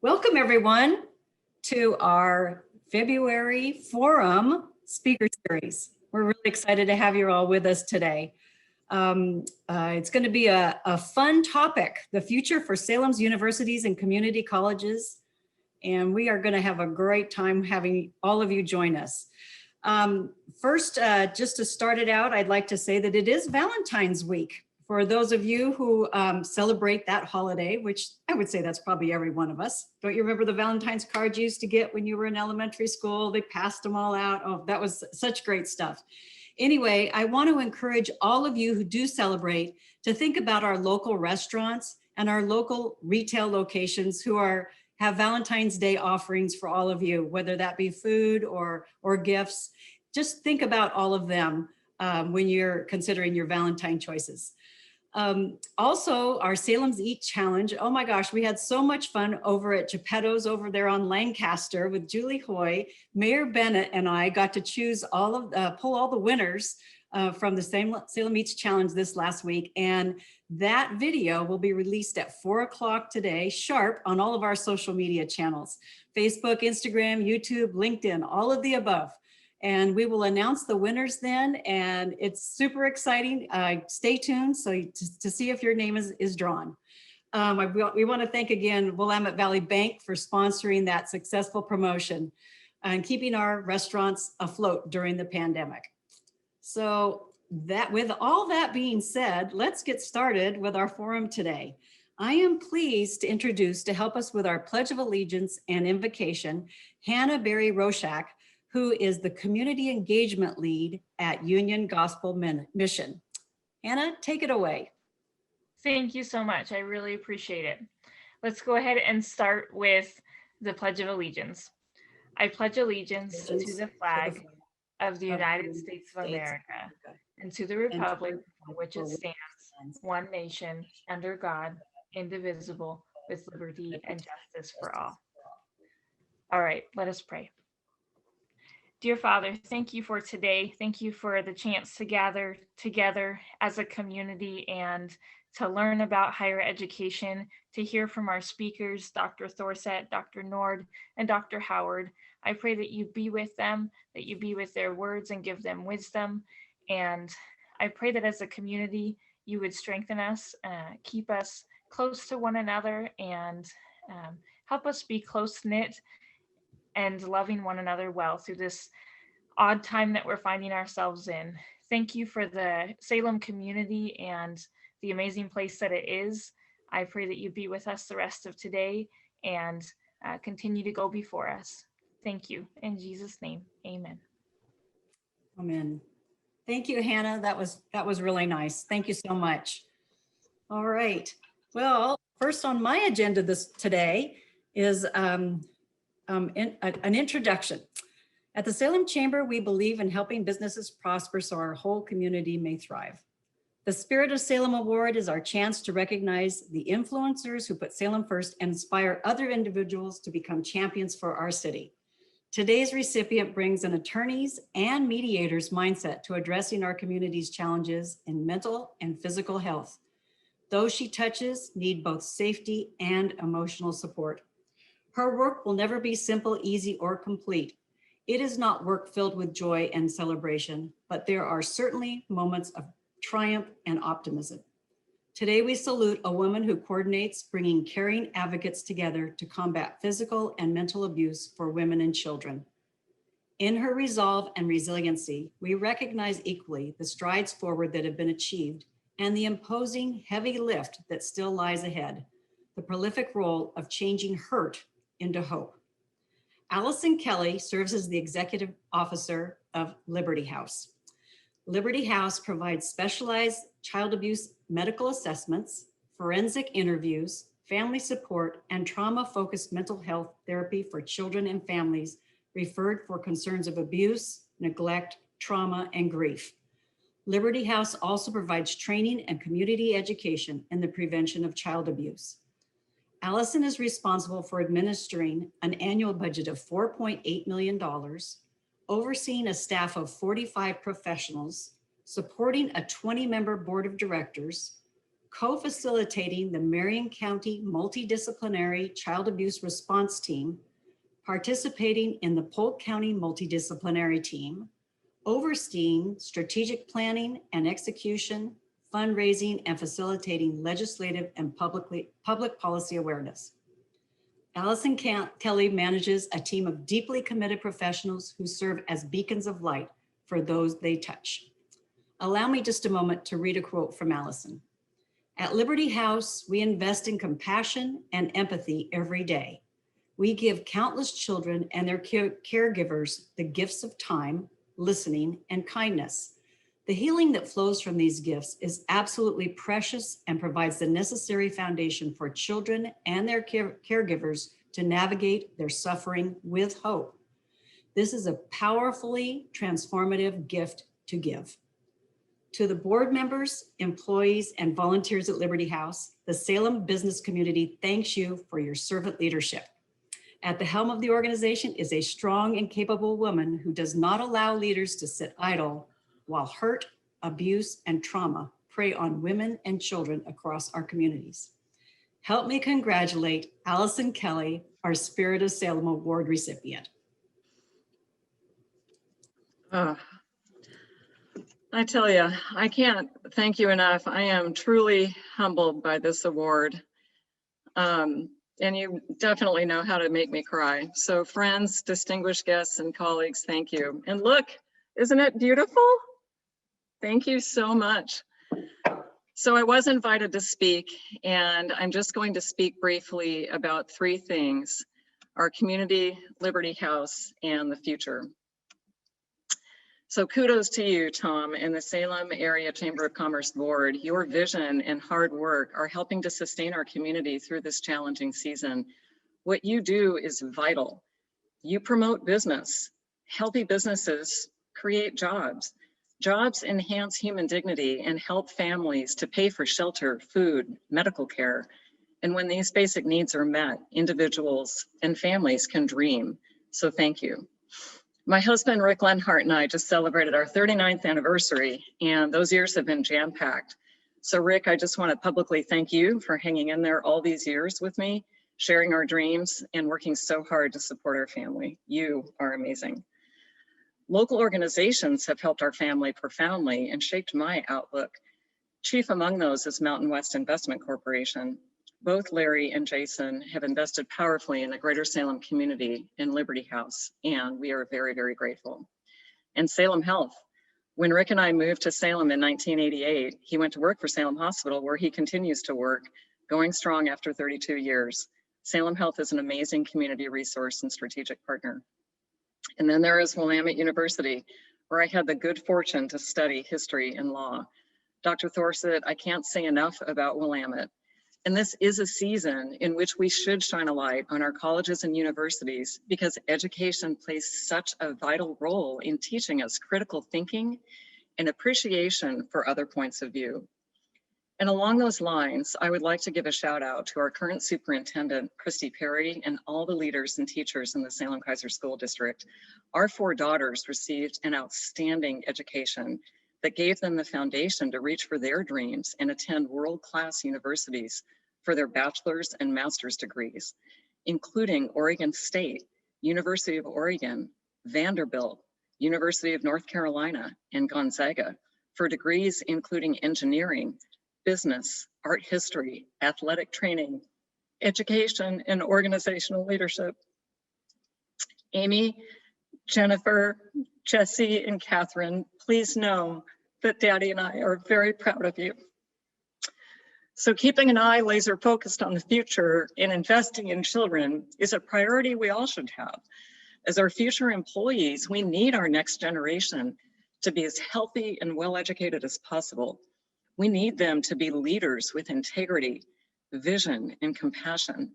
Welcome everyone to our February Forum Speaker Series. We're really excited to have you all with us today. It's going to be a fun topic, the future for Salem's universities and community colleges. And we are going to have a great time having all of you join us. First, just to start it out, I'd like to say that it is Valentine's week. For those of you who celebrate that holiday, which I would say that's probably every one of us. Don't you remember the Valentine's cards you used to get when you were in elementary school? They passed them all out. Oh, that was such great stuff. Anyway, I want to encourage all of you who do celebrate to think about our local restaurants and our local retail locations who have Valentine's Day offerings for all of you, whether that be food or gifts. Just think about all of them when you're considering your Valentine choices. Also, our Salem's Eat Challenge. Oh my gosh, we had so much fun over at Geppetto's over there on Lancaster with Julie Hoy. Mayor Bennett and I got to choose pull all the winners from the Salem Eats Challenge this last week. And that video will be released at 4 o'clock today, sharp, on all of our social media channels, Facebook, Instagram, YouTube, LinkedIn, all of the above. And we will announce the winners then, and it's super exciting. Stay tuned to see if your name is drawn. We want to thank again Willamette Valley Bank for sponsoring that successful promotion and keeping our restaurants afloat during the pandemic. So with all that being said, let's get started with our forum today. I am pleased to introduce, to help us with our Pledge of Allegiance and invocation, Hannah Berry Roshak, who is the Community Engagement Lead at Union Gospel Mission. Hannah, take it away. Thank you so much. I really appreciate it. Let's go ahead and start with the Pledge of Allegiance. I pledge allegiance to the flag of the United States of America and to the republic for which it stands, one nation, under God, indivisible, with liberty and justice for all. All right, let us pray. Dear Father, thank you for today. Thank you for the chance to gather together as a community and to learn about higher education, to hear from our speakers, Dr. Thorsett, Dr. Nord, and Dr. Howard. I pray that you be with them, that you be with their words and give them wisdom. And I pray that as a community, you would strengthen us, keep us close to one another, and help us be close-knit and loving one another well through this odd time that we're finding ourselves in. Thank you for the Salem community and the amazing place that it is. I pray that you be with us the rest of today and continue to go before us. Thank you. In Jesus' name, amen. Amen. Thank you, Hannah. That was really nice. Thank you so much. All right. Well, first on my agenda today is an introduction. At the Salem Chamber, we believe in helping businesses prosper so our whole community may thrive. The Spirit of Salem Award is our chance to recognize the influencers who put Salem first and inspire other individuals to become champions for our city. Today's recipient brings an attorney's and mediator's mindset to addressing our community's challenges in mental and physical health. Those she touches need both safety and emotional support. Her work will never be simple, easy, or complete. It is not work filled with joy and celebration, but there are certainly moments of triumph and optimism. Today, we salute a woman who coordinates bringing caring advocates together to combat physical and mental abuse for women and children. In her resolve and resiliency, we recognize equally the strides forward that have been achieved and the imposing heavy lift that still lies ahead, the prolific role of changing hurt into hope. Allison Kelly serves as the executive officer of Liberty House. Liberty House provides specialized child abuse medical assessments, forensic interviews, family support, and trauma-focused mental health therapy for children and families referred for concerns of abuse, neglect, trauma, and grief. Liberty House also provides training and community education in the prevention of child abuse. Allison is responsible for administering an annual budget of $4.8 million, overseeing a staff of 45 professionals, supporting a 20-member board of directors, co-facilitating the Marion County Multidisciplinary Child Abuse Response Team, participating in the Polk County Multidisciplinary Team, overseeing strategic planning and execution, fundraising, and facilitating legislative and public policy awareness. Allison Kelly manages a team of deeply committed professionals who serve as beacons of light for those they touch. Allow me just a moment to read a quote from Allison. At Liberty House, we invest in compassion and empathy every day. We give countless children and their caregivers the gifts of time, listening, and kindness. The healing that flows from these gifts is absolutely precious and provides the necessary foundation for children and their caregivers to navigate their suffering with hope. This is a powerfully transformative gift to give. To the board members, employees, and volunteers at Liberty House, the Salem business community thanks you for your servant leadership. At the helm of the organization is a strong and capable woman who does not allow leaders to sit idle while hurt, abuse, and trauma prey on women and children across our communities. Help me congratulate Allison Kelly, our Spirit of Salem Award recipient. I tell you, I can't thank you enough. I am truly humbled by this award. And you definitely know how to make me cry. So friends, distinguished guests, and colleagues, thank you. And look, isn't it beautiful? Thank you so much. So I was invited to speak, and I'm just going to speak briefly about three things: our community, Liberty House, and the future. So kudos to you, Tom, and the Salem Area Chamber of Commerce Board. Your vision and hard work are helping to sustain our community through this challenging season. What you do is vital. You promote business. Healthy businesses create jobs. Jobs enhance human dignity and help families to pay for shelter, food, medical care. And when these basic needs are met, individuals and families can dream. So thank you. My husband, Rick Lenhart, and I just celebrated our 39th anniversary, and those years have been jam-packed. So Rick, I just want to publicly thank you for hanging in there all these years with me, sharing our dreams, and working so hard to support our family. You are amazing. Local organizations have helped our family profoundly and shaped my outlook. Chief among those is Mountain West Investment Corporation. Both Larry and Jason have invested powerfully in the greater Salem community in Liberty House, and we are very, very grateful. And Salem Health. When Rick and I moved to Salem in 1988, he went to work for Salem Hospital, where he continues to work, going strong after 32 years. Salem Health is an amazing community resource and strategic partner. And then there is Willamette University, where I had the good fortune to study history and law. Dr. Thorsett, I can't say enough about Willamette. And this is a season in which we should shine a light on our colleges and universities, because education plays such a vital role in teaching us critical thinking and appreciation for other points of view. And along those lines, I would like to give a shout out to our current superintendent, Christy Perry, and all the leaders and teachers in the Salem-Keizer School District. Our 4 daughters received an outstanding education that gave them the foundation to reach for their dreams and attend world-class universities for their bachelor's and master's degrees, including Oregon State, University of Oregon, Vanderbilt, University of North Carolina, and Gonzaga for degrees including engineering, business, art history, athletic training, education, and organizational leadership. Amy, Jennifer, Jesse, and Catherine, please know that Daddy and I are very proud of you. So keeping an eye laser focused on the future and investing in children is a priority we all should have. As our future employees, we need our next generation to be as healthy and well-educated as possible. We need them to be leaders with integrity, vision, and compassion.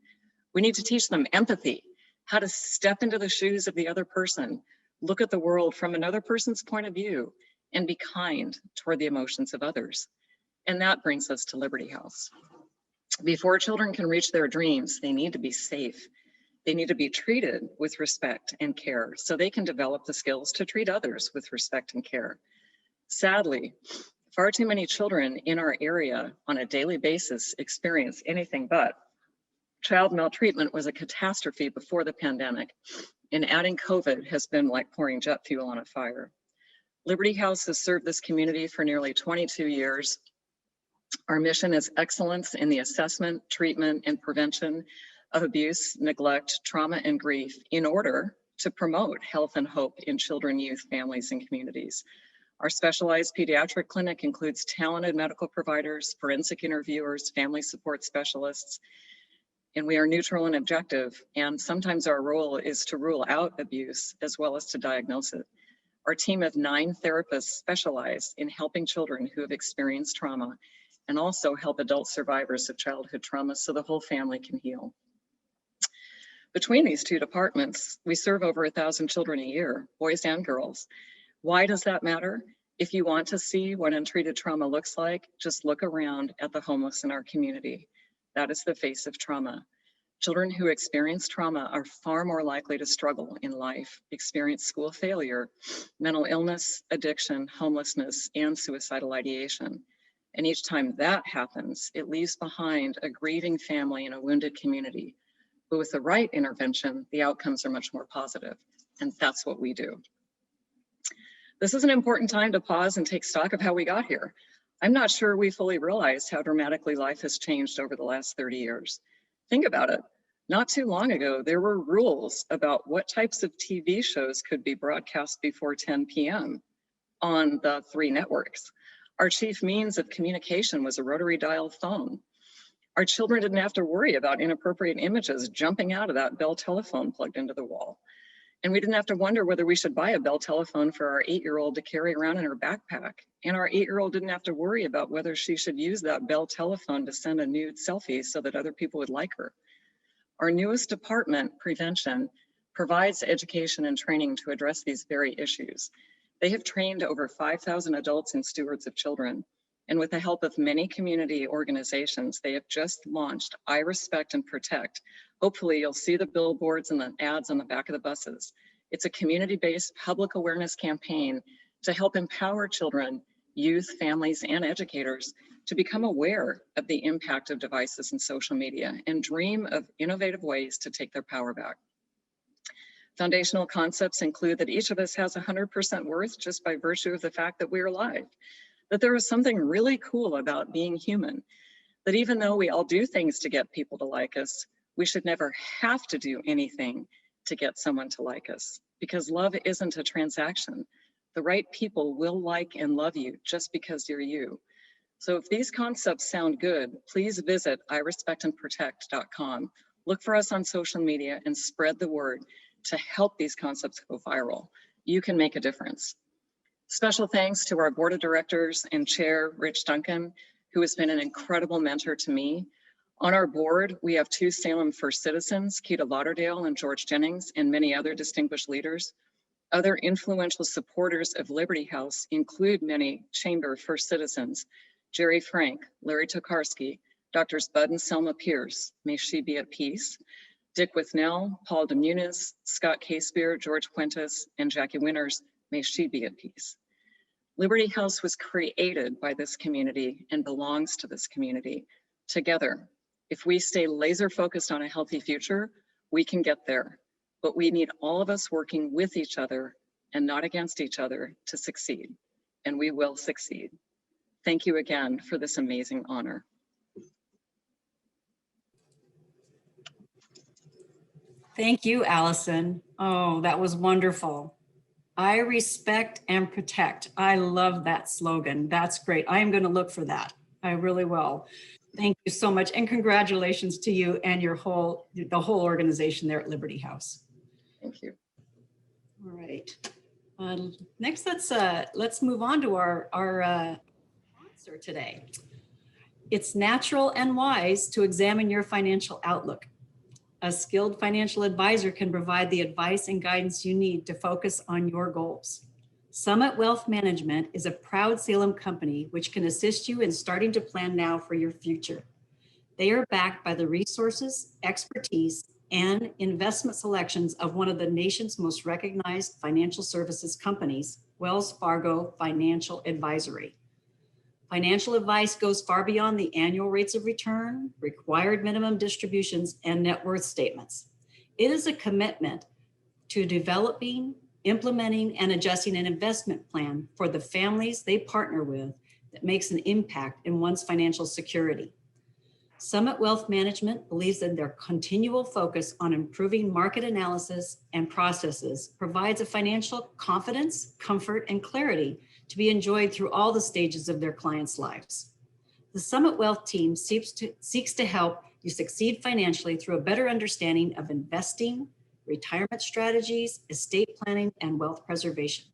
We need to teach them empathy, how to step into the shoes of the other person, look at the world from another person's point of view, and be kind toward the emotions of others. And that brings us to Liberty House. Before children can reach their dreams, they need to be safe. They need to be treated with respect and care so they can develop the skills to treat others with respect and care. Sadly, Far too many children in our area on a daily basis experience anything but. Child maltreatment was a catastrophe before the pandemic, and adding COVID has been like pouring jet fuel on a fire. Liberty House has served this community for nearly 22 years. Our mission is excellence in the assessment, treatment, and prevention of abuse, neglect, trauma, and grief in order to promote health and hope in children, youth, families, and communities. Our specialized pediatric clinic includes talented medical providers, forensic interviewers, family support specialists, and we are neutral and objective. And sometimes our role is to rule out abuse as well as to diagnose it. Our team of 9 therapists specialize in helping children who have experienced trauma and also help adult survivors of childhood trauma so the whole family can heal. Between these 2 departments, we serve over 1,000 children a year, boys and girls. Why does that matter? If you want to see what untreated trauma looks like, just look around at the homeless in our community. That is the face of trauma. Children who experience trauma are far more likely to struggle in life, experience school failure, mental illness, addiction, homelessness, and suicidal ideation. And each time that happens, it leaves behind a grieving family and a wounded community. But with the right intervention, the outcomes are much more positive, and that's what we do. This is an important time to pause and take stock of how we got here. I'm not sure we fully realized how dramatically life has changed over the last 30 years. Think about it. Not too long ago, there were rules about what types of TV shows could be broadcast before 10 p.m. on the 3 networks. Our chief means of communication was a rotary dial phone. Our children didn't have to worry about inappropriate images jumping out of that Bell telephone plugged into the wall. And we didn't have to wonder whether we should buy a Bell telephone for our 8-year-old to carry around in her backpack. And our 8-year-old didn't have to worry about whether she should use that Bell telephone to send a nude selfie so that other people would like her. Our newest department, prevention, provides education and training to address these very issues. They have trained over 5,000 adults and stewards of children. And with the help of many community organizations, they have just launched I Respect and Protect. Hopefully you'll see the billboards and the ads on the back of the buses. It's a community-based public awareness campaign to help empower children, youth, families, and educators to become aware of the impact of devices and social media and dream of innovative ways to take their power back. Foundational concepts include that each of us has 100% worth just by virtue of the fact that we're alive. That there is something really cool about being human, that even though we all do things to get people to like us, we should never have to do anything to get someone to like us, because love isn't a transaction. The right people will like and love you just because you're you. So if these concepts sound good, please visit irespectandprotect.com. Look for us on social media and spread the word to help these concepts go viral. You can make a difference. Special thanks to our board of directors and chair, Rich Duncan, who has been an incredible mentor to me. On our board, we have 2 Salem First Citizens, Keita Lauderdale and George Jennings, and many other distinguished leaders. Other influential supporters of Liberty House include many Chamber First Citizens, Jerry Frank, Larry Tokarski, Drs. Bud and Selma Pierce, may she be at peace, Dick Withnell, Paul DeMunis, Scott Casebeer, George Quintus, and Jackie Winters, may she be at peace. Liberty House was created by this community and belongs to this community. Together, if we stay laser focused on a healthy future, we can get there. But we need all of us working with each other and not against each other to succeed. And we will succeed. Thank you again for this amazing honor. Thank you, Allison. Oh, that was wonderful. I respect and protect. I love that slogan. That's great. I am going to look for that. I really will. Thank you so much. And congratulations to you and the whole organization there at Liberty House. Thank you. All right. Next, let's move on to our sponsor today. It's natural and wise to examine your financial outlook. A skilled financial advisor can provide the advice and guidance you need to focus on your goals. Summit Wealth Management is a proud Salem company which can assist you in starting to plan now for your future. They are backed by the resources, expertise, and investment selections of one of the nation's most recognized financial services companies, Wells Fargo Financial Advisory. Financial advice goes far beyond the annual rates of return, required minimum distributions, and net worth statements. It is a commitment to developing, implementing, and adjusting an investment plan for the families they partner with that makes an impact in one's financial security. Summit Wealth Management believes that their continual focus on improving market analysis and processes provides a financial confidence, comfort, and clarity to be enjoyed through all the stages of their clients' lives. The Summit Wealth team seeks to help you succeed financially through a better understanding of investing, retirement strategies, estate planning, and wealth preservation.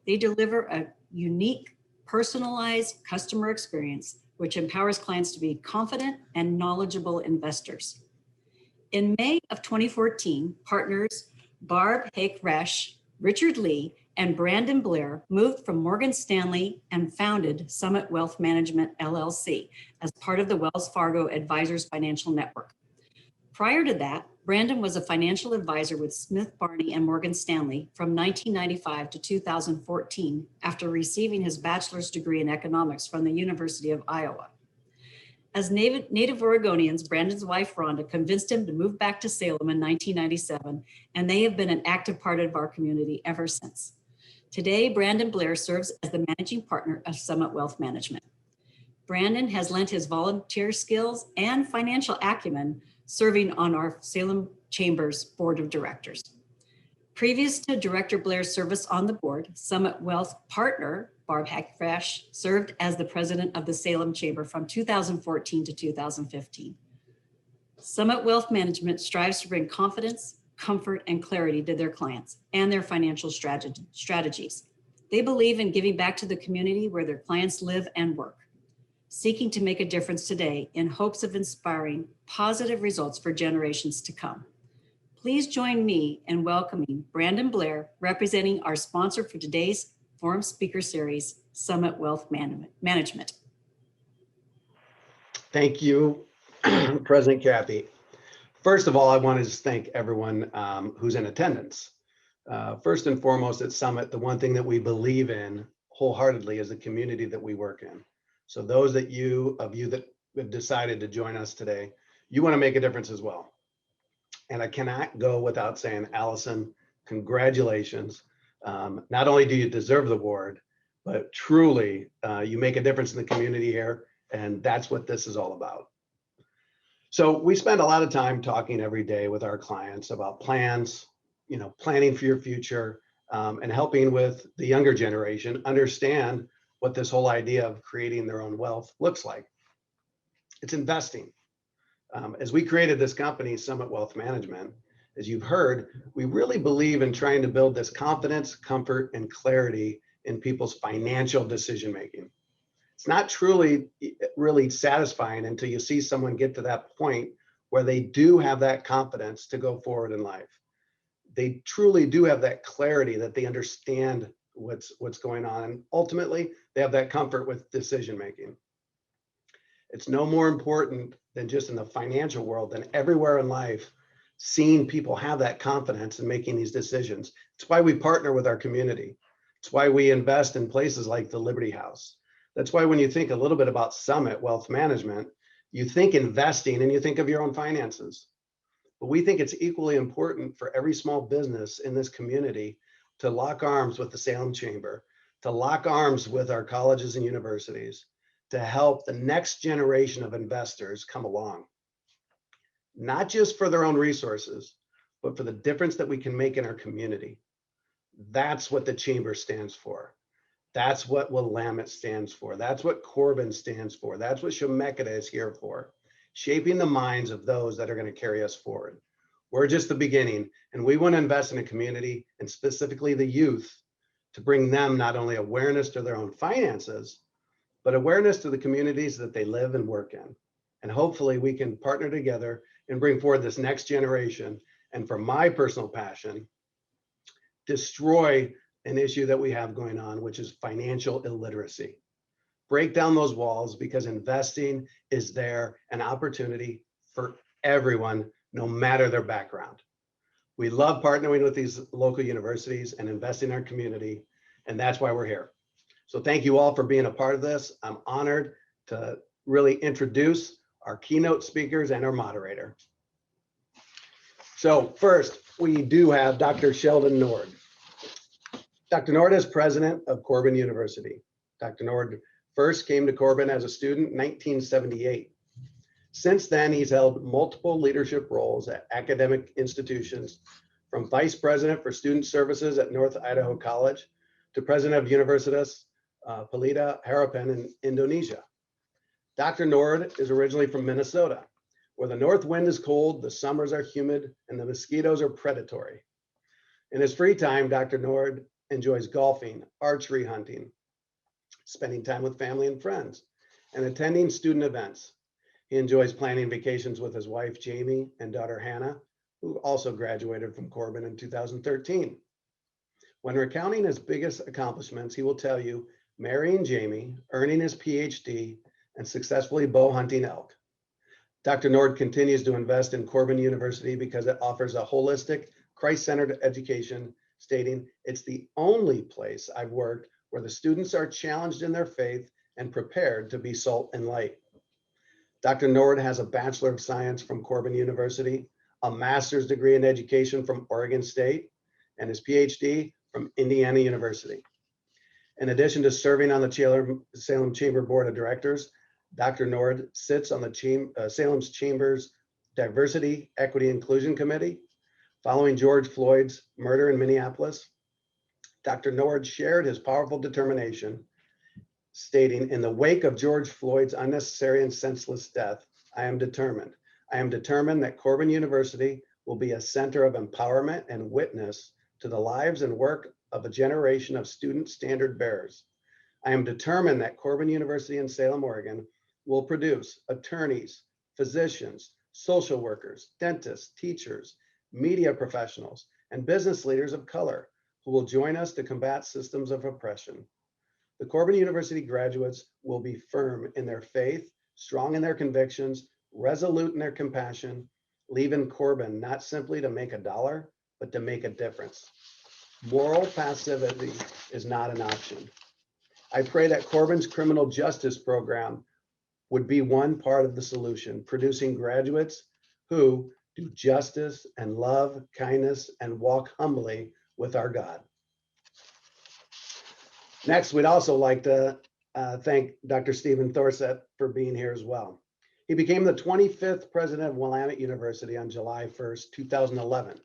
They deliver a unique, personalized customer experience which empowers clients to be confident and knowledgeable investors. In May of 2014, partners Barb Hake-Resch, Richard Lee, and Brandon Blair moved from Morgan Stanley and founded Summit Wealth Management, LLC, as part of the Wells Fargo Advisors Financial Network. Prior to that, Brandon was a financial advisor with Smith Barney and Morgan Stanley from 1995 to 2014 after receiving his bachelor's degree in economics from the University of Iowa. As native Oregonians, Brandon's wife Rhonda convinced him to move back to Salem in 1997, and they have been an active part of our community ever since. Today, Brandon Blair serves as the managing partner of Summit Wealth Management. Brandon has lent his volunteer skills and financial acumen serving on our Salem Chamber's Board of Directors. Previous to Director Blair's service on the board, Summit Wealth partner Barb Hake-Resch served as the president of the Salem Chamber from 2014 to 2015. Summit Wealth Management strives to bring confidence, comfort, and clarity to their clients and their financial strategies. They believe in giving back to the community where their clients live and work, seeking to make a difference today in hopes of inspiring positive results for generations to come. Please join me in welcoming Brandon Blair, representing our sponsor for today's Forum Speaker Series, Summit Wealth Management. Thank you, President Kathy. First of all, I want to just thank everyone who's in attendance. First and foremost at Summit, the one thing that we believe in wholeheartedly is the community that we work in. So those of you that have decided to join us today, you want to make a difference as well. And I cannot go without saying, Allison, congratulations. Not only do you deserve the award, but truly you make a difference in the community here. And that's what this is all about. So we spend a lot of time talking every day with our clients about plans, planning for your future, and helping with the younger generation understand what this whole idea of creating their own wealth looks like. It's investing. As we created this company, Summit Wealth Management, as you've heard, we really believe in trying to build this confidence, comfort, and clarity in people's financial decision-making. It's not truly really satisfying until you see someone get to that point where they do have that confidence to go forward in life. They truly do have that clarity that they understand what's going on. And ultimately, they have that comfort with decision making. It's no more important than just in the financial world than everywhere in life, seeing people have that confidence in making these decisions. It's why we partner with our community. It's why we invest in places like the Liberty House. That's why when you think a little bit about Summit Wealth Management, you think investing and you think of your own finances. But we think it's equally important for every small business in this community to lock arms with the Salem Chamber, to lock arms with our colleges and universities, to help the next generation of investors come along. Not just for their own resources, but for the difference that we can make in our community. That's what the Chamber stands for. That's what Willamette stands for. That's what Corbin stands for. That's what Chemeketa is here for, shaping the minds of those that are going to carry us forward. We're just the beginning, and we want to invest in a community, and specifically the youth, to bring them not only awareness to their own finances, but awareness to the communities that they live and work in. And hopefully we can partner together and bring forward this next generation. And for my personal passion, destroy an issue that we have going on, which is financial illiteracy. Break down those walls, because investing is there, an opportunity for everyone, no matter their background. We love partnering with these local universities and investing in our community, and that's why we're here. So thank you all for being a part of this. I'm honored to really introduce our keynote speakers and our moderator. So first, we do have Dr. Sheldon Nord. Dr. Nord is president of Corbin University. Dr. Nord first came to Corbin as a student in 1978. Since then, he's held multiple leadership roles at academic institutions, from vice president for student services at North Idaho College to president of Universitas Pelita Harapan in Indonesia. Dr. Nord is originally from Minnesota, where the north wind is cold, the summers are humid, and the mosquitoes are predatory. In his free time, Dr. Nord enjoys golfing, archery hunting, spending time with family and friends, and attending student events. He enjoys planning vacations with his wife, Jamie, and daughter, Hannah, who also graduated from Corbin in 2013. When recounting his biggest accomplishments, he will tell you marrying Jamie, earning his PhD, and successfully bow hunting elk. Dr. Nord continues to invest in Corbin University because it offers a holistic, Christ-centered education, stating, "It's the only place I've worked where the students are challenged in their faith and prepared to be salt and light." Dr. Nord has a Bachelor of Science from Corbin University, a master's degree in education from Oregon State, and his PhD from Indiana University. In addition to serving on the Salem Chamber Board of Directors, Dr. Nord sits on the Salem's Chamber's Diversity, Equity, Inclusion Committee. Following George Floyd's murder in Minneapolis, Dr. Nord shared his powerful determination, stating, "In the wake of George Floyd's unnecessary and senseless death, I am determined. I am determined that Corbin University will be a center of empowerment and witness to the lives and work of a generation of student standard bearers. I am determined that Corbin University in Salem, Oregon will produce attorneys, physicians, social workers, dentists, teachers, media professionals, and business leaders of color who will join us to combat systems of oppression. The Corbin University graduates will be firm in their faith, strong in their convictions, resolute in their compassion, leaving Corbin not simply to make a dollar, but to make a difference. Moral passivity is not an option." I pray that Corbin's criminal justice program would be one part of the solution, producing graduates who do justice and love, kindness, and walk humbly with our God. Next, we'd also like to thank Dr. Stephen Thorsett for being here as well. He became the 25th president of Willamette University on July 1st, 2011.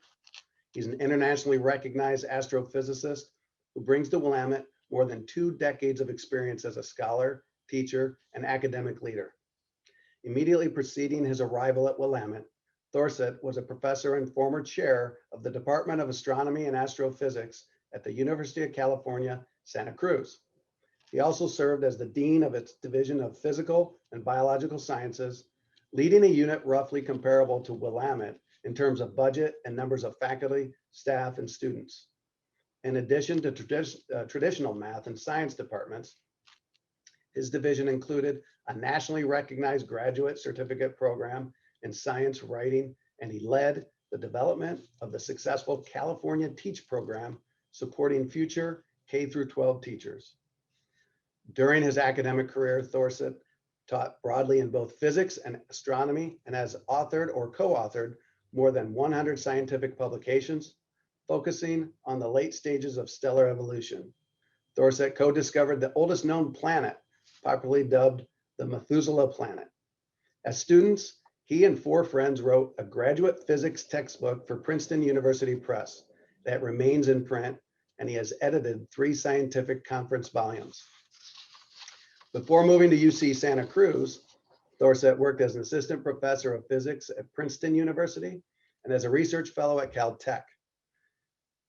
He's an internationally recognized astrophysicist who brings to Willamette more than 2 decades of experience as a scholar, teacher, and academic leader. Immediately preceding his arrival at Willamette, Thorsett was a professor and former chair of the Department of Astronomy and Astrophysics at the University of California, Santa Cruz. He also served as the dean of its Division of Physical and Biological Sciences, leading a unit roughly comparable to Willamette in terms of budget and numbers of faculty, staff, and students. In addition to traditional math and science departments, his division included a nationally recognized graduate certificate program in science writing, and he led the development of the successful California Teach program, supporting future K-12 teachers. During his academic career, Thorsett taught broadly in both physics and astronomy and has authored or co-authored more than 100 scientific publications, focusing on the late stages of stellar evolution. Thorsett co-discovered the oldest known planet, popularly dubbed the Methuselah planet. As students, he and 4 friends wrote a graduate physics textbook for Princeton University Press that remains in print, and he has edited 3 scientific conference volumes. Before moving to UC Santa Cruz, Thorsett worked as an assistant professor of physics at Princeton University and as a research fellow at Caltech.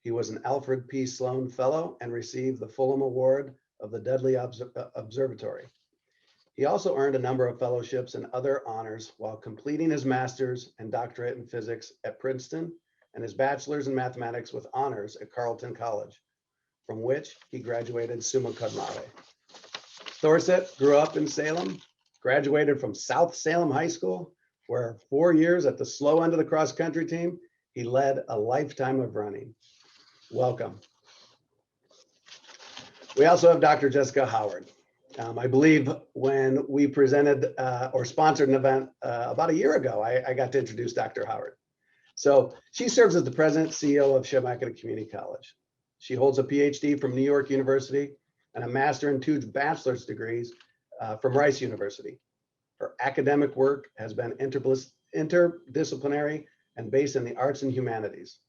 He was an Alfred P. Sloan Fellow and received the Fulham Award of the Dudley Observatory. He also earned a number of fellowships and other honors while completing his master's and doctorate in physics at Princeton and his bachelor's in mathematics with honors at Carleton College, from which he graduated summa cum laude. Thorsett grew up in Salem, graduated from South Salem High School, where 4 years at the slow end of the cross-country team, he led a lifetime of running. Welcome. We also have Dr. Jessica Howard. I believe when we presented or sponsored an event about a year ago, I got to introduce Dr. Howard. So she serves as the president CEO of Chemeketa Community College. She holds a PhD from New York University and a master and 2 bachelor's degrees from Rice University. Her academic work has been interdisciplinary and based in the arts and humanities.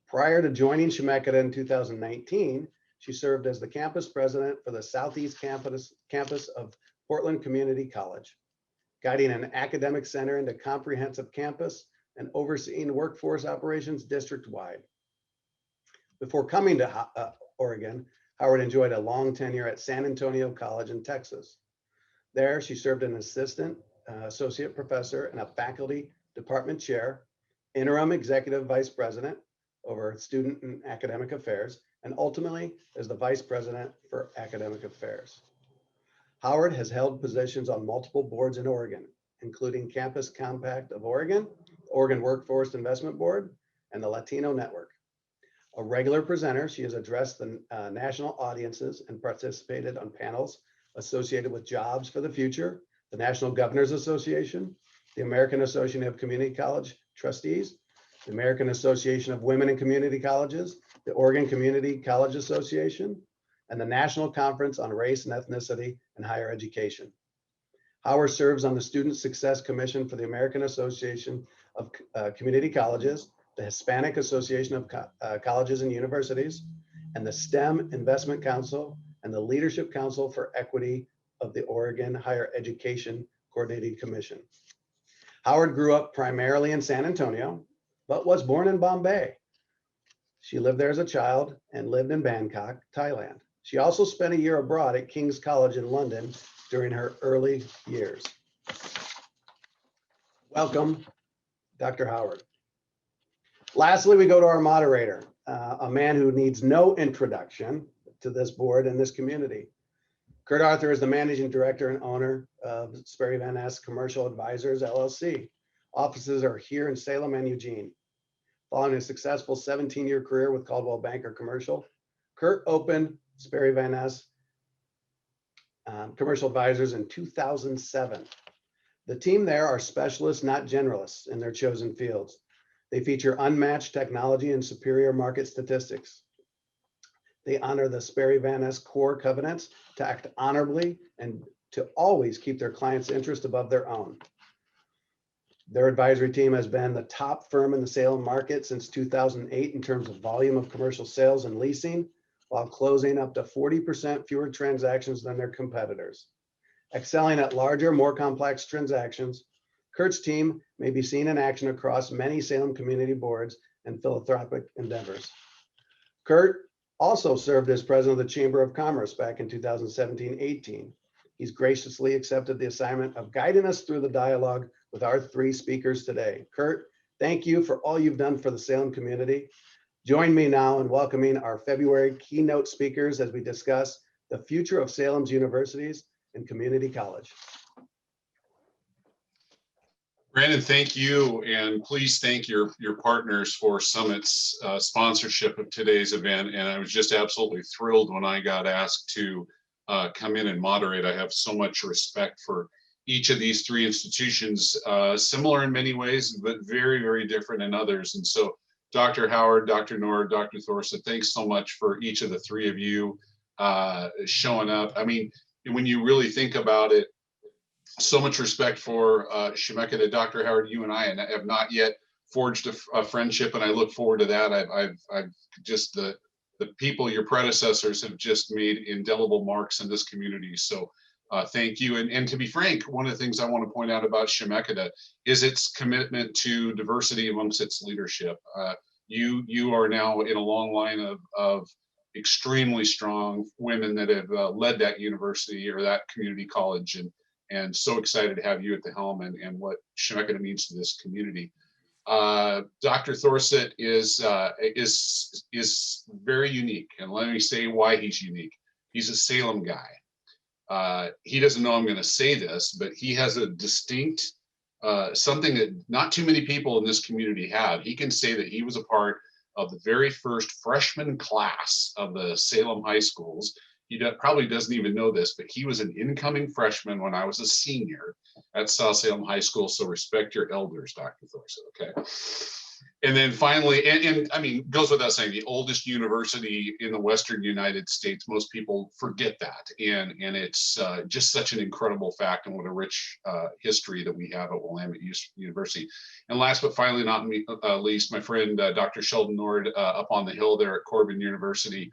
Prior to joining Chemeketa in 2019, she served as the campus president for the Southeast campus of Portland Community College, guiding an academic center into comprehensive campus and overseeing workforce operations district-wide. Before coming to Oregon, Howard enjoyed a long tenure at San Antonio College in Texas. There, she served as an assistant, associate professor, and a faculty department chair, interim executive vice president over student and academic affairs, and ultimately as the vice president for academic affairs. Howard has held positions on multiple boards in Oregon, including Campus Compact of Oregon, Oregon Workforce Investment Board, and the Latino Network. A regular presenter, she has addressed the national audiences and participated on panels associated with Jobs for the Future, the National Governors Association, the American Association of Community College Trustees, the American Association of Women in Community Colleges, the Oregon Community College Association, and the National Conference on Race and Ethnicity in Higher Education. Howard serves on the Student Success Commission for the American Association of Community Colleges, the Hispanic Association of Colleges and Universities, and the STEM Investment Council and the Leadership Council for Equity of the Oregon Higher Education Coordinating Commission. Howard grew up primarily in San Antonio, but was born in Bombay. She lived there as a child and lived in Bangkok, Thailand. She also spent a year abroad at King's College in London during her early years. Welcome, Dr. Howard. Lastly, we go to our moderator, a man who needs no introduction to this board and this community. Kurt Arthur is the managing director and owner of Sperry Van Ness Commercial Advisors, LLC. Offices are here in Salem and Eugene. Following a successful 17-year career with Coldwell Banker Commercial, Kurt opened Sperry Van Ness Commercial Advisors in 2007. The team there are specialists, not generalists, in their chosen fields. They feature unmatched technology and superior market statistics. They honor the Sperry Van Ness core covenants to act honorably and to always keep their clients' interest above their own. Their advisory team has been the top firm in the Salem market since 2008 in terms of volume of commercial sales and leasing, while closing up to 40% fewer transactions than their competitors. Excelling at larger, more complex transactions, Kurt's team may be seen in action across many Salem community boards and philanthropic endeavors. Kurt also served as president of the Chamber of Commerce back in 2017-18. He's graciously accepted the assignment of guiding us through the dialogue with our 3 speakers today. Kurt, thank you for all you've done for the Salem community. Join me now in welcoming our February keynote speakers as we discuss the future of Salem's universities and community college. Brandon, thank you, and please thank your partners for Summit's sponsorship of today's event. And I was just absolutely thrilled when I got asked to come in and moderate. I have so much respect for each of these 3 institutions, similar in many ways, but very, very different in others. And so Dr. Howard, Dr. Nord, Dr. Thorsett, thanks so much for each of the 3 of you showing up. I mean, when you really think about it, so much respect for Chemeketa. Dr. Howard, you and I have not yet forged a friendship, and I look forward to that. I've just the people, your predecessors, have just made indelible marks in this community. So thank you. And to be frank, one of the things I want to point out about Chemeketa is its commitment to diversity amongst its leadership. You are now in a long line of extremely strong women that have led that university or that community college, and so excited to have you at the helm and what Chemeketa means to this community. Dr. Thorsett is very unique, and let me say why he's unique. He's a Salem guy. He doesn't know I'm going to say this, but he has a distinct something that not too many people in this community have. He can say that he was a part of the very first freshman class of the Salem high schools. probably doesn't even know this, but he was an incoming freshman when I was a senior at South Salem High School. So respect your elders, Dr. Thorsett, okay? And then finally, and I mean, goes without saying, the oldest university in the Western United States, most people forget that. And it's just such an incredible fact, and what a rich history that we have at Willamette University. And last but finally not least, my friend, Dr. Sheldon Nord up on the hill there at Corbin University.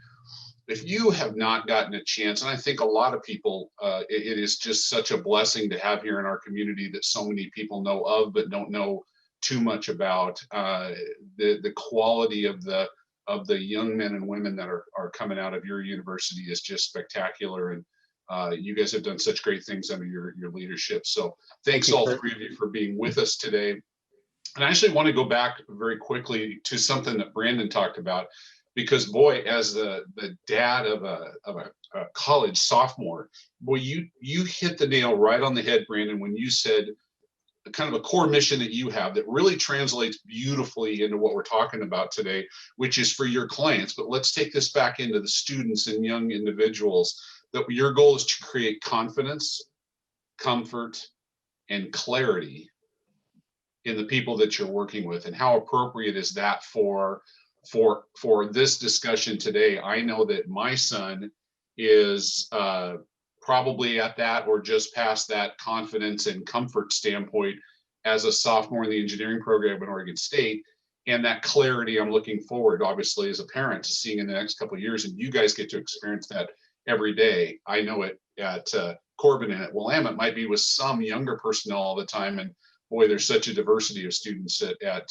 If you have not gotten a chance, and I think a lot of people, it is just such a blessing to have here in our community that so many people know of, but don't know too much about. The quality of the young men and women that are coming out of your university is just spectacular. And you guys have done such great things under your leadership. So thanks all three of you for being with us today. And I actually want to go back very quickly to something that Brandon talked about, because boy, as the dad of a college sophomore, boy, you hit the nail right on the head, Brandon, when you said kind of a core mission that you have that really translates beautifully into what we're talking about today, which is for your clients. But let's take this back into the students and young individuals, that your goal is to create confidence, comfort, and clarity in the people that you're working with. And how appropriate is that for this discussion today? I know that my son is probably at that or just past that confidence and comfort standpoint as a sophomore in the engineering program at Oregon State. And that clarity I'm looking forward, obviously, as a parent, to seeing in the next couple of years. And you guys get to experience that every day. I know it at Corbin and at Willamette might be with some younger personnel all the time. And boy, there's such a diversity of students at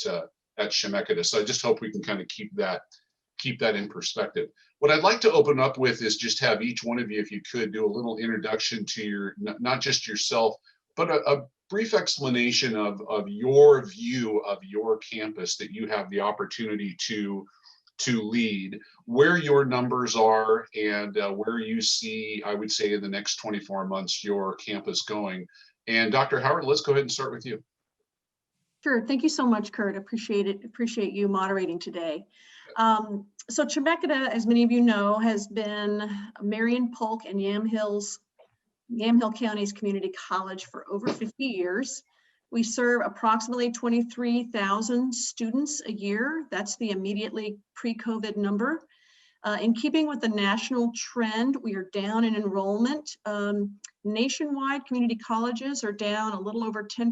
Chemeketa. So I just hope we can kind of keep that in perspective. What I'd like to open up with is just have each one of you, if you could, do a little introduction to your, not just yourself, but a brief explanation of your view of your campus that you have the opportunity to lead, where your numbers are, and where you see, I would say, in the next 24 months, your campus going. And Dr. Howard, let's go ahead and start with you. Sure. Thank you so much, Kurt. Appreciate it. Appreciate you moderating today. So Chemeketa, as many of you know, has been Marion, Polk, and Yamhill County's community college for over 50 years. We serve approximately 23,000 students a year. That's the immediately pre-COVID number. In keeping with the national trend, we are down in enrollment. Nationwide, community colleges are down a little over 10%.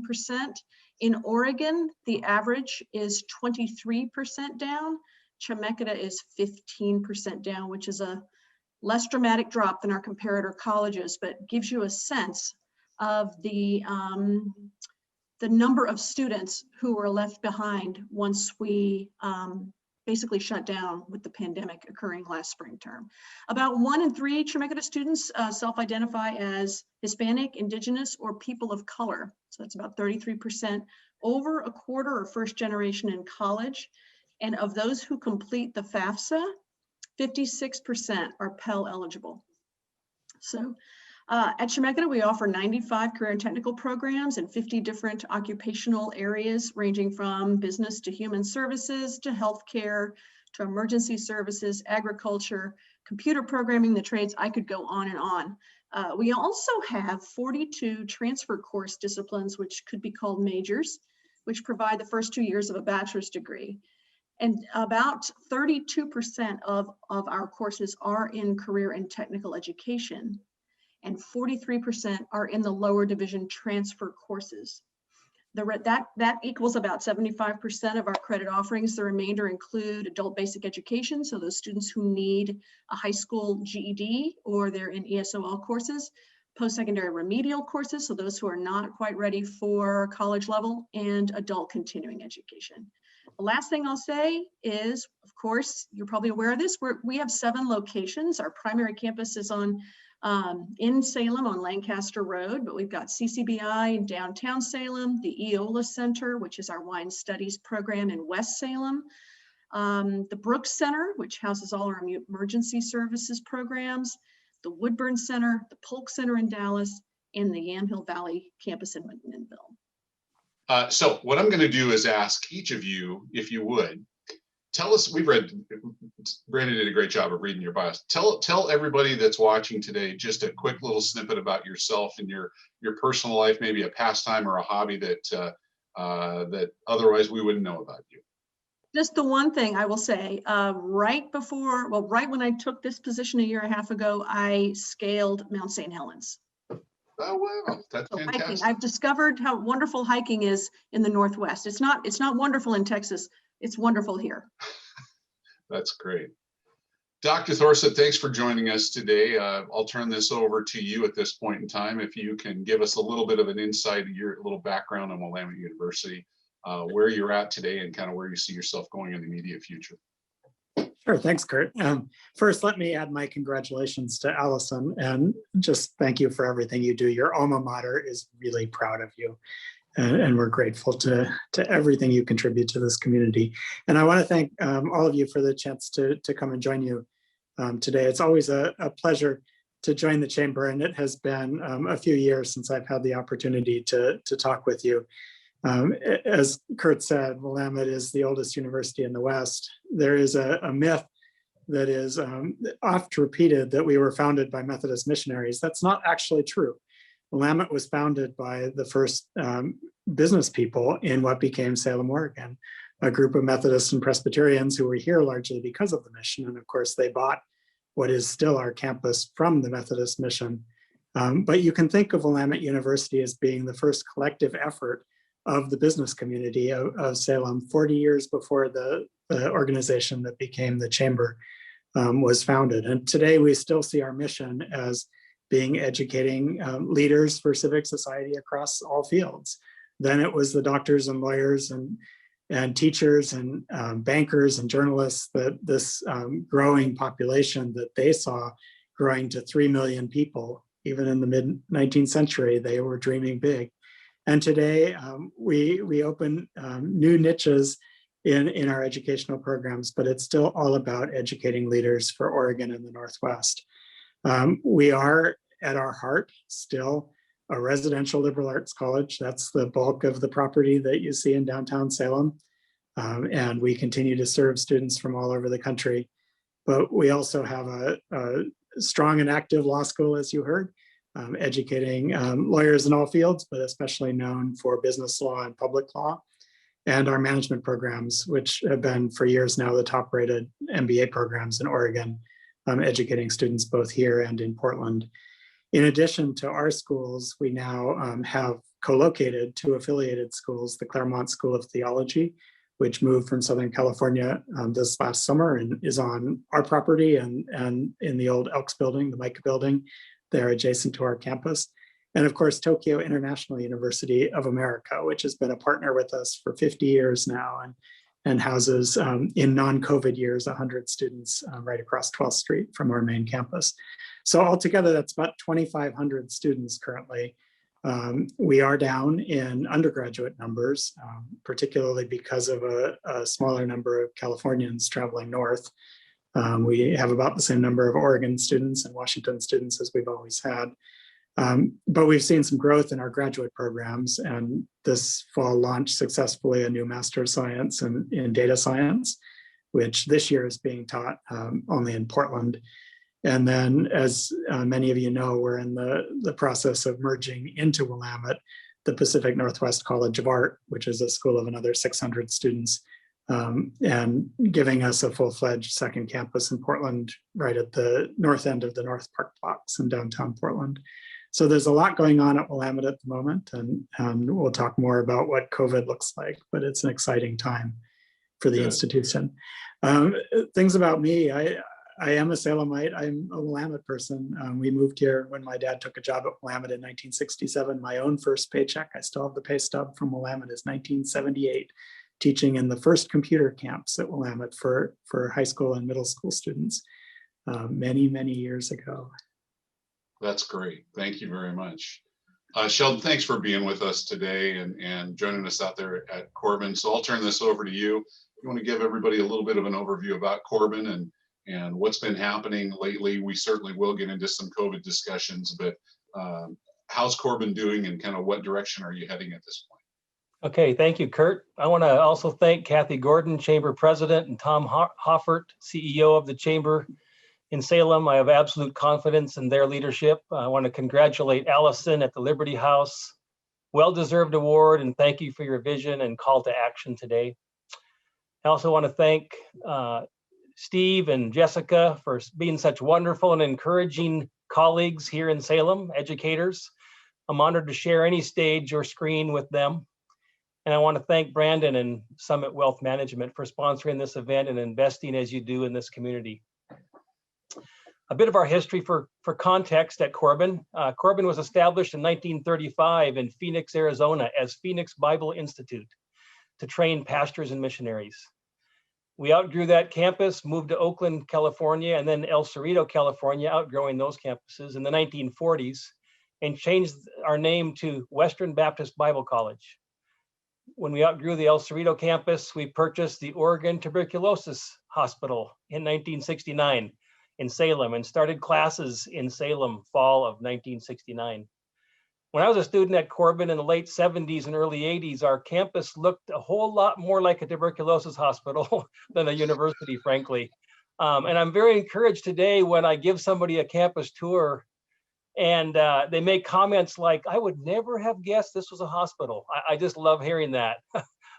In Oregon, the average is 23% down. Chemeketa is 15% down, which is a less dramatic drop than our comparator colleges, but gives you a sense of the number of students who were left behind once we basically shut down with the pandemic occurring last spring term. About 1 in 3 Chemeketa students self-identify as Hispanic, Indigenous, or people of color. So that's about 33%. Over a quarter are first generation in college. And of those who complete the FAFSA, 56% are Pell eligible. So at Chemeketa, we offer 95 career and technical programs in 50 different occupational areas, ranging from business to human services, to healthcare, to emergency services, agriculture, computer programming, the trades. I could go on and on. We also have 42 transfer course disciplines, which could be called majors, which provide the first 2 years of a bachelor's degree. And about 32% of our courses are in career and technical education, and 43% are in the lower division transfer courses. That equals about 75% of our credit offerings. The remainder include adult basic education, so those students who need a high school GED or they're in ESOL courses, post-secondary remedial courses, so those who are not quite ready for college level, and adult continuing education. The last thing I'll say is, of course, you're probably aware of this, we have 7 locations. Our primary campus is in Salem on Lancaster Road, but we've got CCBI in downtown Salem, the Eola Center, which is our wine studies program in West Salem, the Brooks Center, which houses all our emergency services programs, the Woodburn Center, the Polk Center in Dallas, and the Yamhill Valley campus in McMinnville. So what I'm going to do is ask each of you, if you would, tell us, Brandon did a great job of reading your bios. Tell everybody that's watching today just a quick little snippet about yourself and your personal life, maybe a pastime or a hobby that that otherwise we wouldn't know about you. Just the one thing I will say, right when I took this position a year and a half ago, I scaled Mount St. Helens. Oh, wow, that's So fantastic. hiking, I've discovered how wonderful hiking is in the Northwest. It's not wonderful in Texas. It's wonderful here. That's great. Dr. Thorsett, thanks for joining us today. I'll turn this over to you at this point in time. If you can give us a little bit of an insight of your little background on Willamette University, where you're at today and kind of where you see yourself going in the immediate future. Sure, thanks, Kurt. First, let me add my congratulations to Allison and just thank you for everything you do. Your alma mater is really proud of you. And we're grateful to everything you contribute to this community. And I want to thank all of you for the chance to come and join you today. It's always a pleasure to join the chamber, and it has been a few years since I've had the opportunity to talk with you. As Kurt said, Willamette is the oldest university in the West. There is a myth that is oft repeated that we were founded by Methodist missionaries. That's not actually true. Willamette was founded by the first business people in what became Salem, Oregon, a group of Methodists and Presbyterians who were here largely because of the mission. And of course, they bought what is still our campus from the Methodist mission. But you can think of Willamette University as being the first collective effort of the business community of Salem 40 years before the organization that became the chamber was founded. And today we still see our mission as being educating leaders for civic society across all fields. Then it was the doctors and lawyers and teachers and bankers and journalists, that this growing population that they saw growing to 3 million people. Even in the mid-19th century, they were dreaming big. And today we open new niches in our educational programs, but it's still all about educating leaders for Oregon and the Northwest. We are at our heart still a residential liberal arts college. That's the bulk of the property that you see in downtown Salem. And we continue to serve students from all over the country. But we also have a strong and active law school, as you heard, educating lawyers in all fields, but especially known for business law and public law. And our management programs, which have been for years now the top rated MBA programs in Oregon, educating students both here and in Portland. In addition to our schools, we now have co-located 2 affiliated schools, the Claremont School of Theology, which moved from Southern California this last summer and is on our property and in the old Elks building, the Micah building, there adjacent to our campus. And of course, Tokyo International University of America, which has been a partner with us for 50 years now and houses in non-COVID years 100 students right across 12th Street from our main campus. So altogether, that's about 2,500 students currently. We are down in undergraduate numbers, particularly because of a smaller number of Californians traveling north. We have about the same number of Oregon students and Washington students as we've always had. But we've seen some growth in our graduate programs, and this fall launched successfully a new Master of Science in Data Science, which this year is being taught only in Portland. And then, as many of you know, we're in the process of merging into Willamette the Pacific Northwest College of Art, which is a school of another 600 students, and giving us a full-fledged second campus in Portland, right at the north end of the North Park blocks in downtown Portland. So there's a lot going on at Willamette at the moment, and we'll talk more about what COVID looks like, but it's an exciting time for the institution. Things about me, I am a Salemite. I'm a Willamette person. We moved here when my dad took a job at Willamette in 1967. My own first paycheck, I still have the pay stub from Willamette, is 1978, teaching in the first computer camps at Willamette for high school and middle school students many, many years ago. That's great. Thank you very much. Sheldon, thanks for being with us today and joining us out there at Corbin. So I'll turn this over to you. You want to give everybody a little bit of an overview about Corbin and what's been happening lately. We certainly will get into some COVID discussions, but how's Corbin doing and kind of what direction are you heading at this point? Okay, thank you, Kurt. I want to also thank Kathy Gordon, Chamber President, and Tom Hoffert, CEO of the Chamber in Salem. I have absolute confidence in their leadership. I want to congratulate Allison at the Liberty House. Well-deserved award, and thank you for your vision and call to action today. I also want to thank Steve and Jessica for being such wonderful and encouraging colleagues here in Salem, educators. I'm honored to share any stage or screen with them. And I want to thank Brandon and Summit Wealth Management for sponsoring this event and investing as you do in this community. A bit of our history for context at Corbin. Corbin was established in 1935 in Phoenix, Arizona as Phoenix Bible Institute to train pastors and missionaries. We outgrew that campus, moved to Oakland, California, and then El Cerrito, California, outgrowing those campuses in the 1940s, and changed our name to Western Baptist Bible College. When we outgrew the El Cerrito campus, we purchased the Oregon Tuberculosis Hospital in 1969 in Salem and started classes in Salem fall of 1969. When I was a student at Corbin in the late 70s and early 80s, our campus looked a whole lot more like a tuberculosis hospital than a university, frankly. And I'm very encouraged today when I give somebody a campus tour and they make comments like, I would never have guessed this was a hospital. I just love hearing that,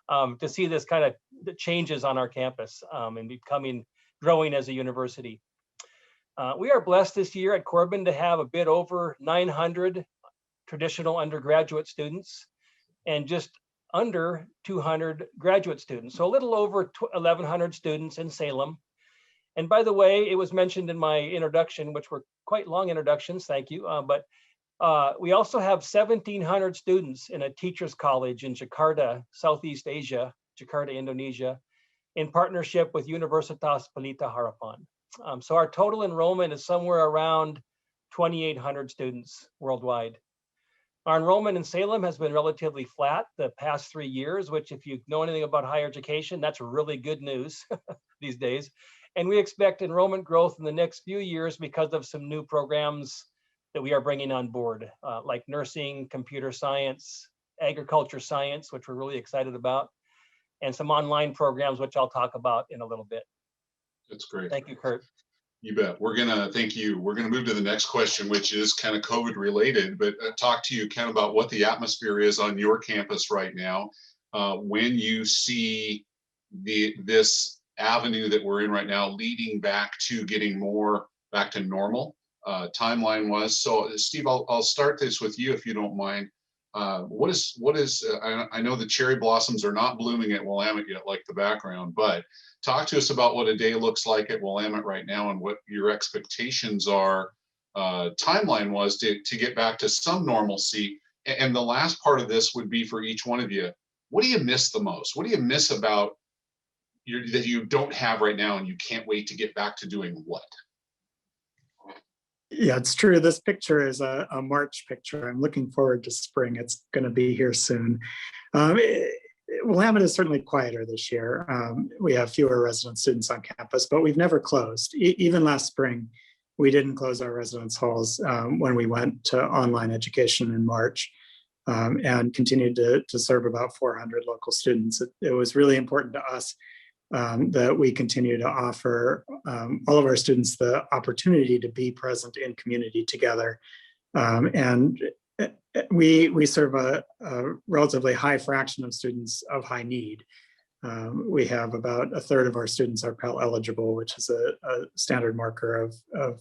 to see this kind of the changes on our campus and growing as a university. We are blessed this year at Corbin to have a bit over 900 traditional undergraduate students and just under 200 graduate students. So a little over 1,100 students in Salem. And by the way, it was mentioned in my introduction, which were quite long introductions, thank you. But we also have 1,700 students in a teacher's college in Jakarta, Southeast Asia, Jakarta, Indonesia, in partnership with Universitas Pelita Harapan. So our total enrollment is somewhere around 2,800 students worldwide. Our enrollment in Salem has been relatively flat the past 3 years, which if you know anything about higher education, that's really good news these days. And we expect enrollment growth in the next few years because of some new programs that we are bringing on board, like nursing, computer science, agriculture science, which we're really excited about, and some online programs, which I'll talk about in a little bit. That's great. Thank you, Kurt. You bet. Thank you. We're gonna move to the next question, which is kind of COVID related, but talk to you kind of about what the atmosphere is on your campus right now. When you see this avenue that we're in right now leading back to getting more back to normal, timeline was. So Steve, I'll start this with you if you don't mind. What is I know the cherry blossoms are not blooming at Willamette yet, like the background, but talk to us about what a day looks like at Willamette right now and what your expectations are, timeline was to get back to some normalcy. And the last part of this would be for each one of you. What do you miss the most? What do you miss about that you don't have right now and you can't wait to get back to doing what? Yeah, it's true. This picture is a March picture. I'm looking forward to spring. It's going to be here soon. Willamette is certainly quieter this year. We have fewer resident students on campus, but we've never closed. Even last spring, we didn't close our residence halls when we went to online education in March, and continued to serve about 400 local students. It was really important to us that we continue to offer all of our students the opportunity to be present in community together. And we serve a relatively high fraction of students of high need. We have about a third of our students are Pell eligible, which is a standard marker of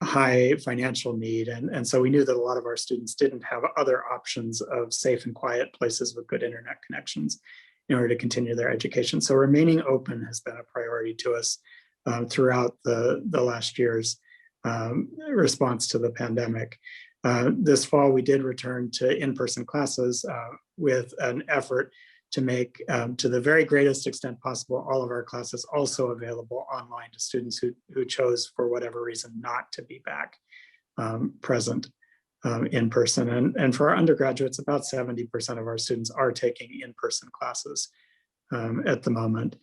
high financial need. And so we knew that a lot of our students didn't have other options of safe and quiet places with good internet connections in order to continue their education. So remaining open has been a priority to us throughout the last year's response to the pandemic. This fall, we did return to in-person classes with an effort to make, to the very greatest extent possible, all of our classes also available online to students who chose, for whatever reason, not to be back present in person. And for our undergraduates, about 70% of our students are taking in-person classes at the moment.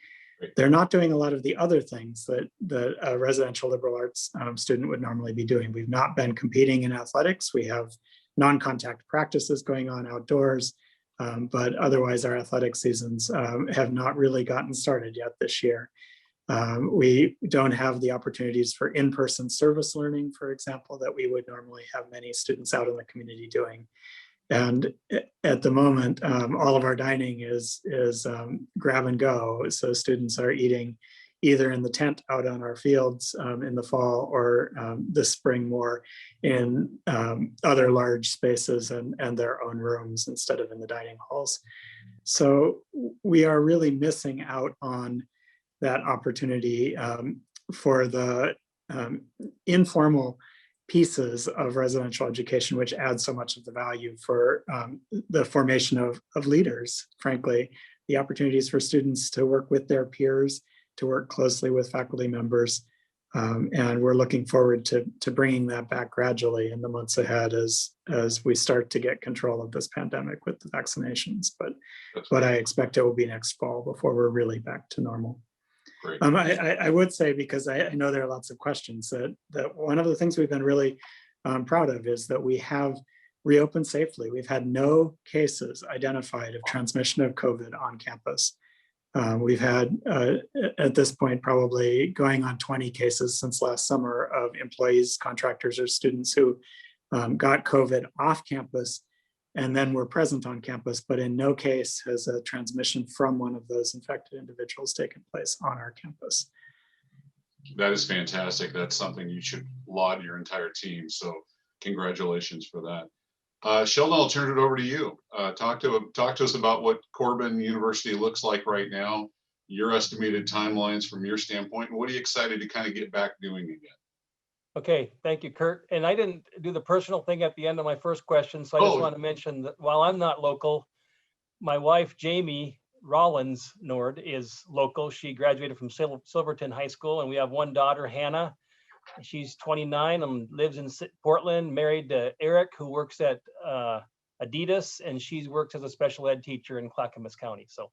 They're not doing a lot of the other things that a residential liberal arts student would normally be doing. We've not been competing in athletics. We have non-contact practices going on outdoors. But otherwise, our athletic seasons have not really gotten started yet this year. We don't have the opportunities for in-person service learning, for example, that we would normally have many students out in the community doing. And at the moment, all of our dining is grab and go. So students are eating either in the tent out on our fields in the fall, or this spring more in other large spaces and their own rooms instead of in the dining halls. So we are really missing out on that opportunity for the informal pieces of residential education, which add so much of the value for the formation of leaders, frankly, the opportunities for students to work with their peers, to work closely with faculty members. And we're looking forward to bringing that back gradually in the months ahead as we start to get control of this pandemic with the vaccinations. But I expect it will be next fall before we're really back to normal. I would say, because I know there are lots of questions, that one of the things we've been really proud of is that we have reopened safely. We've had no cases identified of transmission of COVID on campus. We've had, at this point, probably going on 20 cases since last summer of employees, contractors, or students who got COVID off campus and then were present on campus, but in no case has a transmission from one of those infected individuals taken place on our campus. That is fantastic. That's something you should laud your entire team. So congratulations for that. Sheldon, I'll turn it over to you. Talk to us about what Corbin University looks like right now, your estimated timelines from your standpoint, and what are you excited to kind of get back doing again? Okay, thank you, Kurt. And I didn't do the personal thing at the end of my first question, so I just want to mention that while I'm not local, my wife, Jamie Rollins Nord, is local. She graduated from Silverton High School, and we have one daughter, Hannah. She's 29 and lives in Portland, married to Eric, who works at Adidas, and she works as a special ed teacher in Clackamas County. So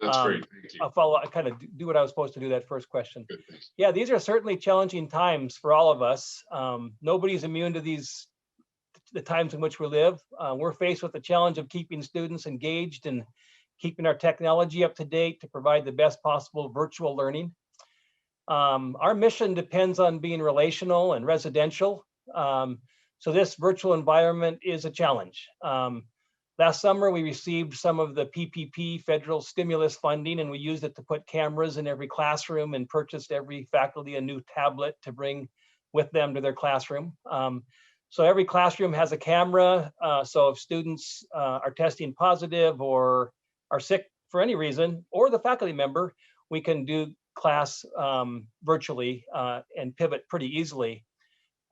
that's great. Thank you. I kind of do what I was supposed to do that first question. Good, yeah, these are certainly challenging times for all of us. Nobody's immune to the times in which we live. We're faced with the challenge of keeping students engaged and keeping our technology up to date to provide the best possible virtual learning. Our mission depends on being relational and residential. So this virtual environment is a challenge. Last summer, we received some of the PPP federal stimulus funding, and we used it to put cameras in every classroom and purchased every faculty a new tablet to bring with them to their classroom. So every classroom has a camera. So if students are testing positive or are sick for any reason, or the faculty member, we can do class virtually and pivot pretty easily.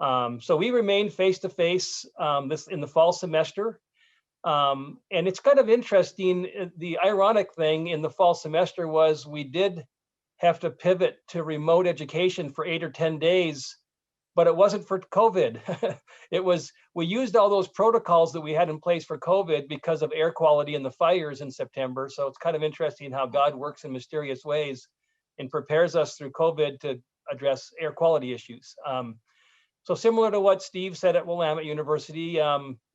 So we remain face-to-face this in the fall semester. And it's kind of interesting. The ironic thing in the fall semester was we did have to pivot to remote education for 8 or 10 days, but it wasn't for COVID. We used all those protocols that we had in place for COVID because of air quality and the fires in September. So it's kind of interesting how God works in mysterious ways and prepares us through COVID to address air quality issues. So similar to what Steve said at Willamette University,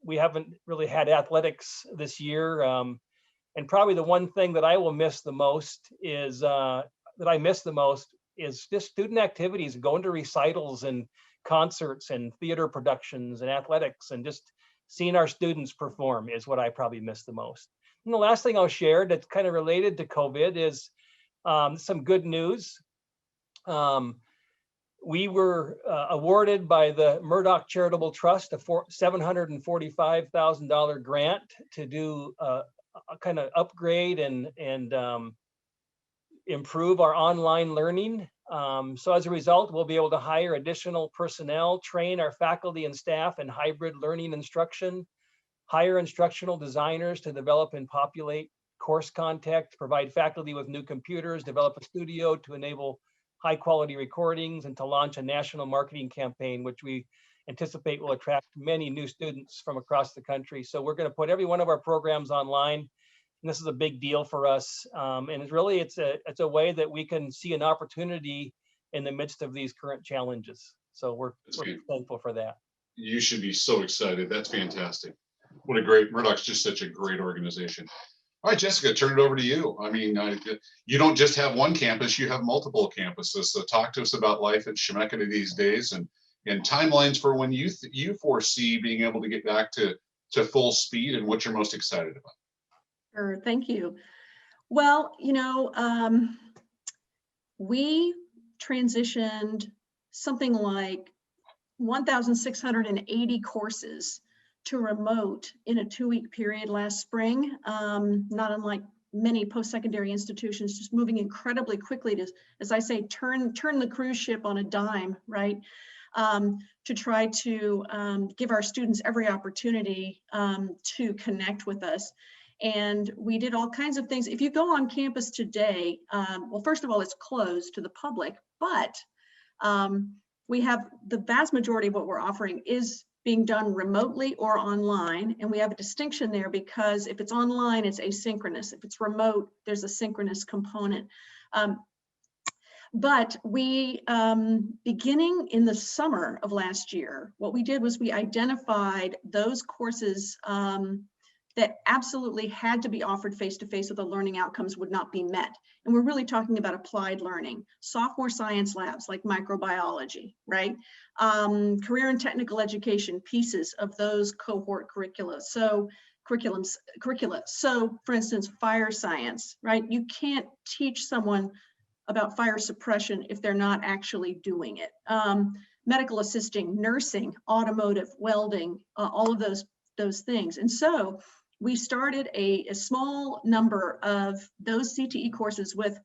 we haven't really had athletics this year. And probably the one thing that I will miss the most is, just student activities, going to recitals and concerts and theater productions and athletics, and just seeing our students perform is what I probably miss the most. And the last thing I'll share that's kind of related to COVID is some good news. We were awarded by the Murdoch Charitable Trust a $745,000 grant to do a kind of upgrade and improve our online learning. So as a result, we'll be able to hire additional personnel, train our faculty and staff in hybrid learning instruction, hire instructional designers to develop and populate course content, provide faculty with new computers, develop a studio to enable high quality recordings, and to launch a national marketing campaign, which we anticipate will attract many new students from across the country. So we're going to put every one of our programs online. And this is a big deal for us. And it's a way that we can see an opportunity in the midst of these current challenges. So we're thankful for that. You should be so excited. That's fantastic. What a great, Murdoch's just such a great organization. All right, Jessica, turn it over to you. I mean, you don't just have one campus, you have multiple campuses. So talk to us about life at Chemeketa these days and timelines for when you foresee being able to get back to full speed and what you're most excited about. Sure, thank you. Well, we transitioned something like 1,680 courses to remote in a 2-week period last spring, not unlike many post-secondary institutions, just moving incredibly quickly to, as I say, turn the cruise ship on a dime, right? To try to give our students every opportunity to connect with us. And we did all kinds of things. If you go on campus today, well, first of all, it's closed to the public, but we have the vast majority of what we're offering is being done remotely or online. And we have a distinction there because if it's online, it's asynchronous. If it's remote, there's a synchronous component. But we, beginning in the summer of last year, what we did was we identified those courses that absolutely had to be offered face-to-face or the learning outcomes would not be met. And we're really talking about applied learning, sophomore science labs like microbiology, right? Career and technical education pieces of those cohort curricula. So curricula. So for instance, fire science, right? You can't teach someone about fire suppression if they're not actually doing it. Medical assisting, nursing, automotive, welding, all of those things. And so we started a small number of those CTE courses with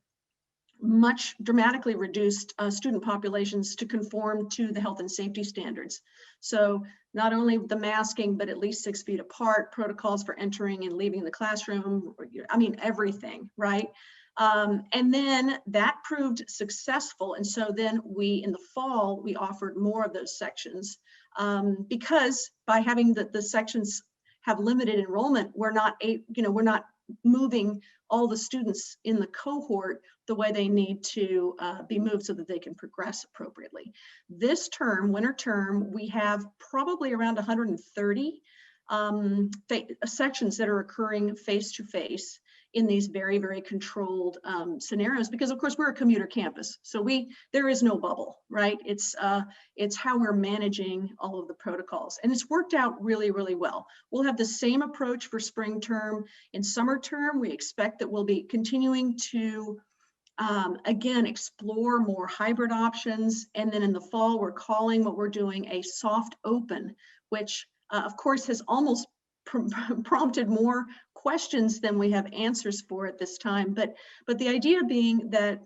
much dramatically reduced student populations to conform to the health and safety standards. So not only the masking, but at least 6 feet apart, protocols for entering and leaving the classroom, I mean, everything, right? And then that proved successful. And so then in the fall, we offered more of those sections because by having the sections have limited enrollment, we're not moving all the students in the cohort the way they need to be moved so that they can progress appropriately. This term, winter term, we have probably around 130 sections that are occurring face-to-face in these very, very controlled scenarios, because of course we're a commuter campus. So there is no bubble, right? It's how we're managing all of the protocols. And it's worked out really, really well. We'll have the same approach for spring term. In summer term, we expect that we'll be continuing to, again, explore more hybrid options. And then in the fall, we're calling what we're doing a soft open, which of course has almost prompted more questions than we have answers for at this time. But the idea being that,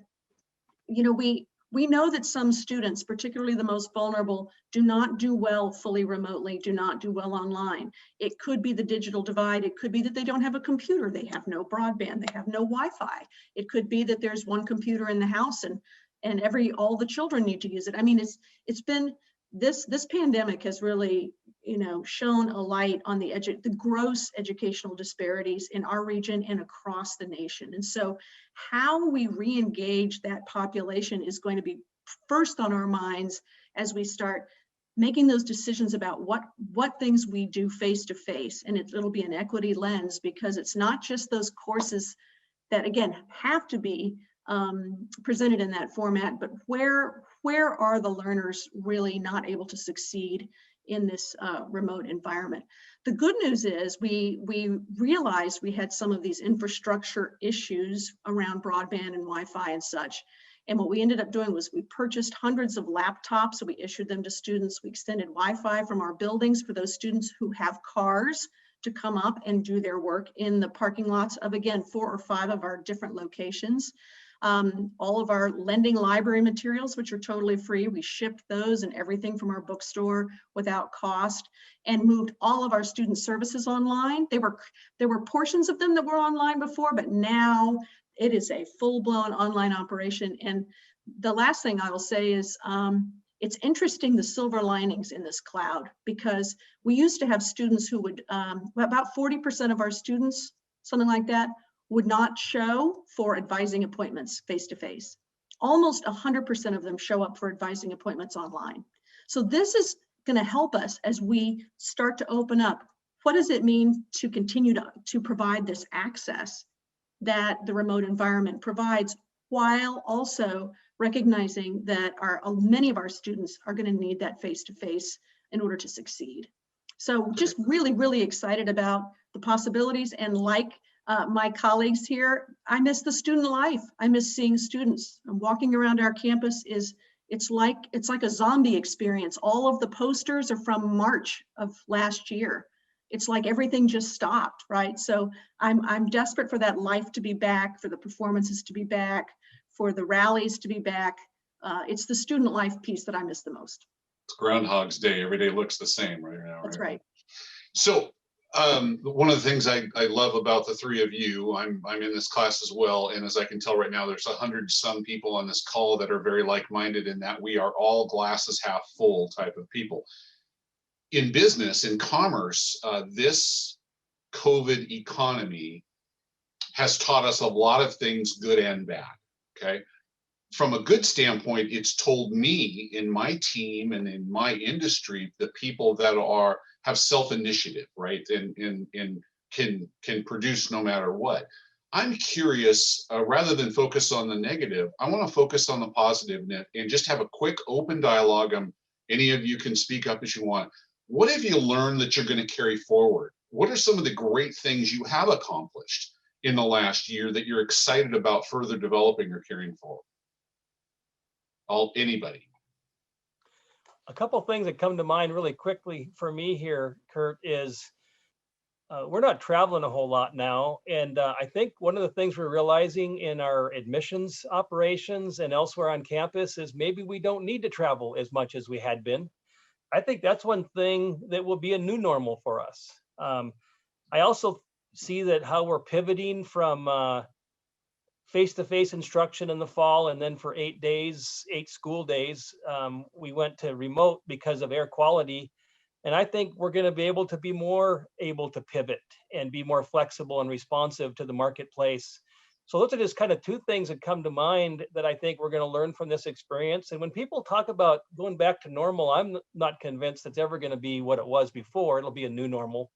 we know that some students, particularly the most vulnerable, do not do well fully remotely, do not do well online. It could be the digital divide. It could be that they don't have a computer. They have no broadband. They have no Wi-Fi. It could be that there's one computer in the house and all the children need to use it. I mean, it's been, this pandemic has really, shown a light on the gross educational disparities in our region and across the nation. And so how we re-engage that population is going to be first on our minds as we start making those decisions about what things we do face-to-face. And it'll be an equity lens, because it's not just those courses that, again, have to be presented in that format, but where are the learners really not able to succeed in this remote environment? The good news is we realized we had some of these infrastructure issues around broadband and Wi-Fi and such. And what we ended up doing was we purchased hundreds of laptops. So we issued them to students. We extended Wi-Fi from our buildings for those students who have cars to come up and do their work in the parking lots of, again, 4 or 5 of our different locations. All of our lending library materials, which are totally free, we shipped those and everything from our bookstore without cost, and moved all of our student services online. There were portions of them that were online before, but now it is a full-blown online operation. And the last thing I will say is it's interesting, the silver linings in this cloud, because we used to have students who would, about 40% of our students, something like that, would not show for advising appointments face-to-face. Almost 100% of them show up for advising appointments online. So this is going to help us as we start to open up what does it mean to continue to provide this access that the remote environment provides, while also recognizing that many of our students are going to need that face-to-face in order to succeed. So just really, really excited about the possibilities, and like my colleagues here, I miss the student life. I miss seeing students. Walking around our campus it's like a zombie experience. All of the posters are from March of last year. It's like everything just stopped, right? So I'm desperate for that life to be back, for the performances to be back, for the rallies to be back. It's the student life piece that I miss the most. It's Groundhog's Day. Every day looks the same right now. That's right. So one of the things I love about the three of you, I'm in this class as well, and as I can tell right now, there's 100-some people on this call that are very like-minded in that we are all glasses half full type of people. In business, in commerce, this COVID economy has taught us a lot of things, good and bad, okay? From a good standpoint, it's told me in my team and in my industry, the people that have self-initiative, right? And can produce no matter what. I'm curious, rather than focus on the negative, I want to focus on the positive and just have a quick open dialogue. Any of you can speak up as you want. What have you learned that you're going to carry forward? What are some of the great things you have accomplished in the last year that you're excited about further developing or carrying forward? Anybody? A couple of things that come to mind really quickly for me here, Kurt, is we're not traveling a whole lot now. And I think one of the things we're realizing in our admissions operations and elsewhere on campus is maybe we don't need to travel as much as we had been. I think that's one thing that will be a new normal for us. I also see that how we're pivoting from face-to-face instruction in the fall, and then for 8 school days, we went to remote because of air quality. And I think we're going to be able to more able to pivot and be more flexible and responsive to the marketplace. So those are just kind of two things that come to mind that I think we're going to learn from this experience. And when people talk about going back to normal, I'm not convinced it's ever going to be what it was before. It'll be a new normal.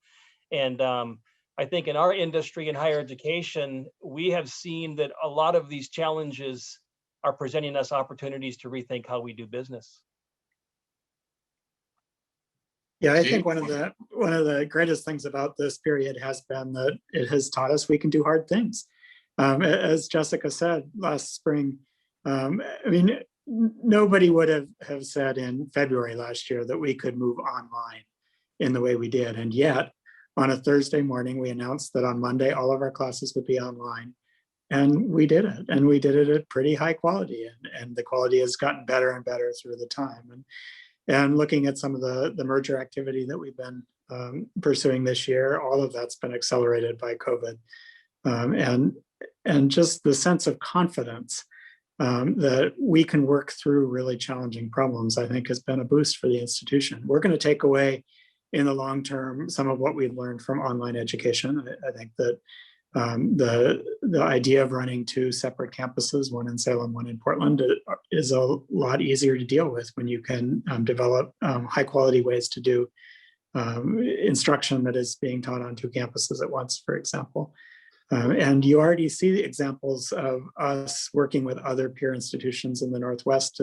And I think in our industry in higher education, we have seen that a lot of these challenges are presenting us opportunities to rethink how we do business. Yeah, I think one of the greatest things about this period has been that it has taught us we can do hard things. As Jessica said last spring, I mean, nobody would have said in February last year that we could move online in the way we did. And yet, on a Thursday morning, we announced that on Monday, all of our classes would be online. And we did it. And we did it at pretty high quality. And the quality has gotten better and better through the time. And looking at some of the merger activity that we've been pursuing this year, all of that's been accelerated by COVID. And just the sense of confidence that we can work through really challenging problems, I think has been a boost for the institution. We're going to take away in the long term some of what we've learned from online education. I think that the idea of running two separate campuses, one in Salem, one in Portland, is a lot easier to deal with when you can develop high quality ways to do instruction that is being taught on two campuses at once, for example. And you already see examples of us working with other peer institutions in the Northwest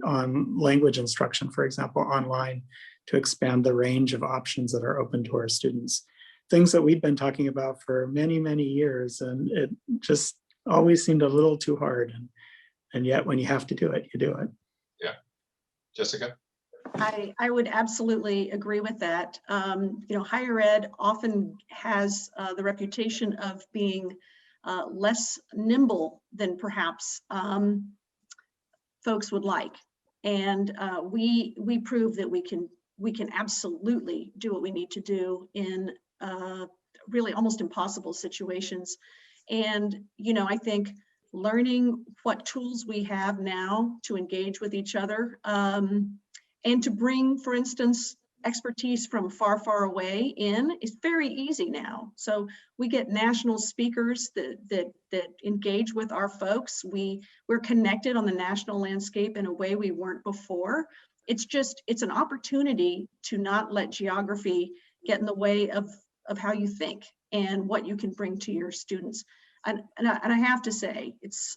on language instruction, for example, online, to expand the range of options that are open to our students. Things that we've been talking about for many, many years, and it just always seemed a little too hard. And yet when you have to do it, you do it. Yeah. Jessica? I would absolutely agree with that. Higher ed often has the reputation of being less nimble than perhaps folks would like. And we prove that we can absolutely do what we need to do in really almost impossible situations. And, I think learning what tools we have now to engage with each other and to bring, for instance, expertise from far, far away in is very easy now. So we get national speakers that engage with our folks. We're connected on the national landscape in a way we weren't before. It's an opportunity to not let geography get in the way of of how you think and what you can bring to your students. And I have to say, it's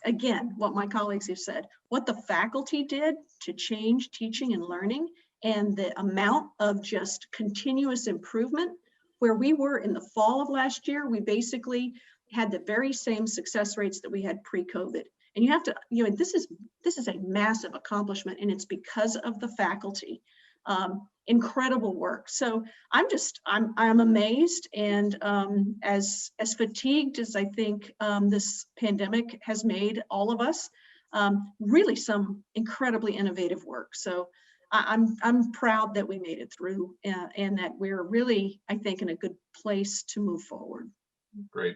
again, what my colleagues have said, what the faculty did to change teaching and learning, and the amount of just continuous improvement. Where we were in the fall of last year, we basically had the very same success rates that we had pre-COVID. And you have to, this is a massive accomplishment, and it's because of the faculty. Incredible work. So I'm amazed, and as fatigued as I think this pandemic has made all of us, really some incredibly innovative work. So I'm proud that we made it through, and that we're really, I think, in a good place to move forward. Great.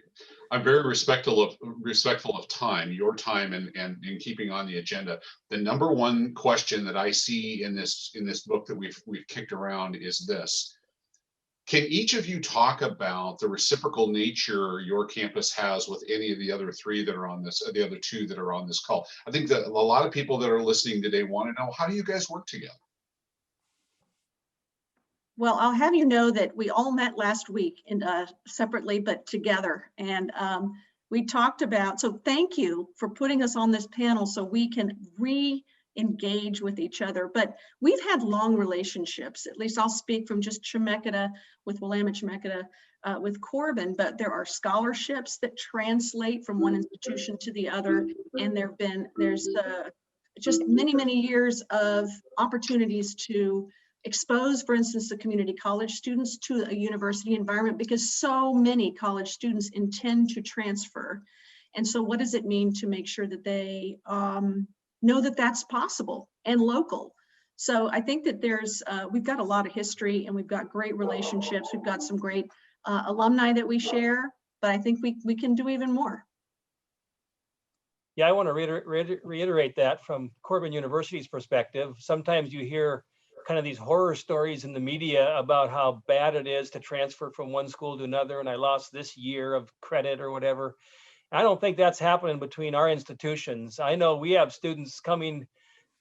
I'm very respectful of time, your time, and keeping on the agenda. The number one question that I see in this book that we've kicked around is this: can each of you talk about the reciprocal nature your campus has with any of the other three that are on this, the other two that are on this call? I think that a lot of people that are listening today want to know, how do you guys work together? Well, I'll have you know that we all met last week separately, but together. And we talked about, so thank you for putting us on this panel so we can re-engage with each other. But we've had long relationships, at least I'll speak from just Chemeketa, with Willamette Chemeketa, with Corbin, but there are scholarships that translate from one institution to the other. And there's just many, many years of opportunities to expose, for instance, the community college students to a university environment, because so many college students intend to transfer. And so what does it mean to make sure that they know that that's possible and local? So I think that we've got a lot of history, and we've got great relationships. We've got some great alumni that we share, but I think we can do even more. Yeah, I want to reiterate that from Corbin University's perspective. Sometimes you hear kind of these horror stories in the media about how bad it is to transfer from one school to another, and I lost this year of credit or whatever. I don't think that's happening between our institutions. I know we have students coming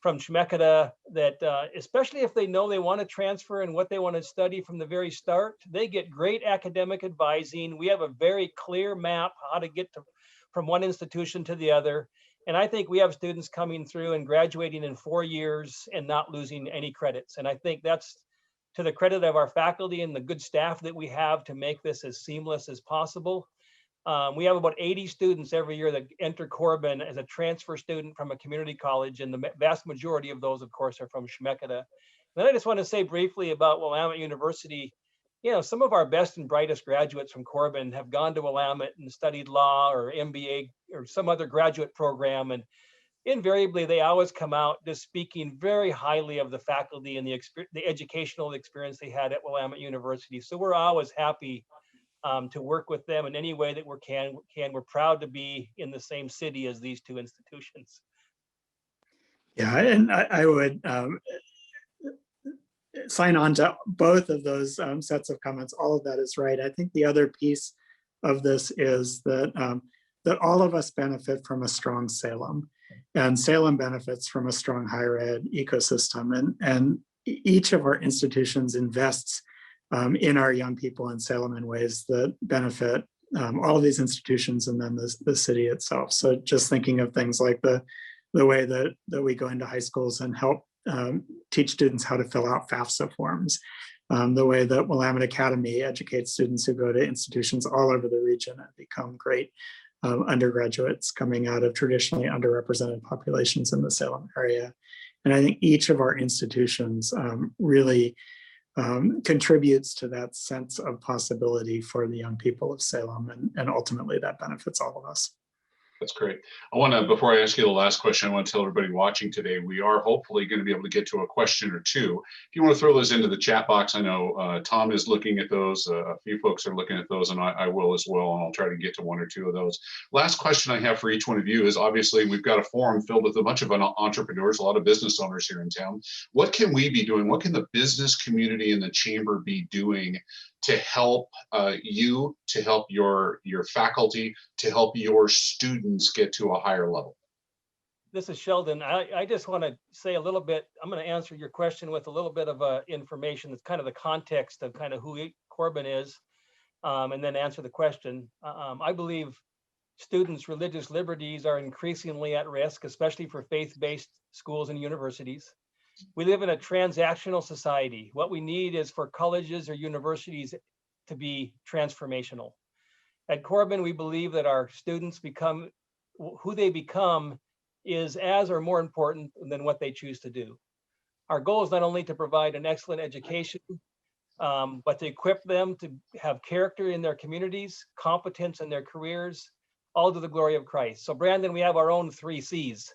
from Chemeketa that, especially if they know they want to transfer and what they want to study from the very start, they get great academic advising. We have a very clear map how to get from one institution to the other. And I think we have students coming through and graduating in 4 years and not losing any credits. And I think that's to the credit of our faculty and the good staff that we have to make this as seamless as possible. We have about 80 students every year that enter Corbin as a transfer student from a community college, and the vast majority of those, of course, are from Chemeketa. Then I just want to say briefly about Willamette University. Some of our best and brightest graduates from Corbin have gone to Willamette and studied law or MBA or some other graduate program. And invariably, they always come out just speaking very highly of the faculty and the educational experience they had at Willamette University. So we're always happy to work with them in any way that we can. We're proud to be in the same city as these two institutions. Yeah, and I would sign on to both of those sets of comments. All of that is right. I think the other piece of this is that that all of us benefit from a strong Salem, and Salem benefits from a strong higher ed ecosystem, and each of our institutions invests in our young people in Salem in ways that benefit all of these institutions and then the city itself. So just thinking of things like the way that we go into high schools and help teach students how to fill out FAFSA forms, the way that Willamette Academy educates students who go to institutions all over the region and become great undergraduates coming out of traditionally underrepresented populations in the Salem area. And I think each of our institutions really contributes to that sense of possibility for the young people of Salem, and ultimately that benefits all of us. That's great. I want to, before I ask you the last question, I want to tell everybody watching today, we are hopefully going to be able to get to a question or two. If you want to throw those into the chat box, I know Tom is looking at those. A few folks are looking at those, and I will as well, and I'll try to get to one or two of those. Last question I have for each one of you is, obviously we've got a forum filled with a bunch of entrepreneurs, a lot of business owners here in town. What can we be doing? What can the business community and the chamber be doing to help you, to help your faculty, to help your students get to a higher level? This is Sheldon. I just want to say a little bit. I'm going to answer your question with a little bit of information that's kind of the context of kind of who Corbin is, and then answer the question. I believe students' religious liberties are increasingly at risk, especially for faith-based schools and universities. We live in a transactional society. What we need is for colleges or universities to be transformational. At Corbin, we believe that our students become who they become is as or more important than what they choose to do. Our goal is not only to provide an excellent education, but to equip them to have character in their communities, competence in their careers, all to the glory of Christ. So Brandon, we have our own 3 C's.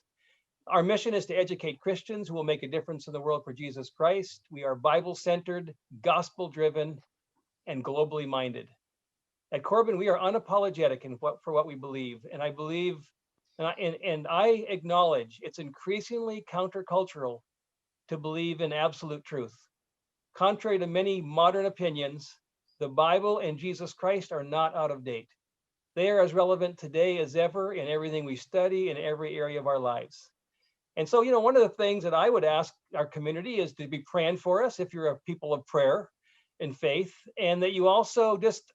Our mission is to educate Christians who will make a difference in the world for Jesus Christ. We are Bible-centered, gospel-driven, and globally minded. At Corbin, we are unapologetic for what we believe. And I believe, and I acknowledge it's increasingly countercultural to believe in absolute truth. Contrary to many modern opinions, the Bible and Jesus Christ are not out of date. They are as relevant today as ever in everything we study in every area of our lives. And so, one of the things that I would ask our community is to be praying for us if you're a people of prayer and faith, and that you also just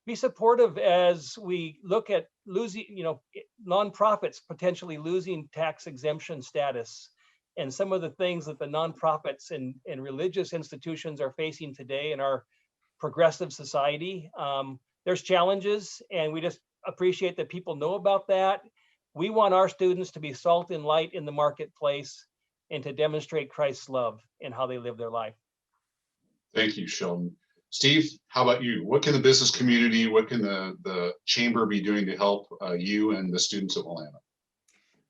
be supportive as we look at losing, nonprofits potentially losing tax exemption status, and some of the things that the nonprofits and religious institutions are facing today in our progressive society. There's challenges, and we just appreciate that people know about that. We want our students to be salt and light in the marketplace and to demonstrate Christ's love in how they live their life. Thank you, Sheldon. Steve, how about you? What can the business community, what can the chamber be doing to help you and the students at Willamette?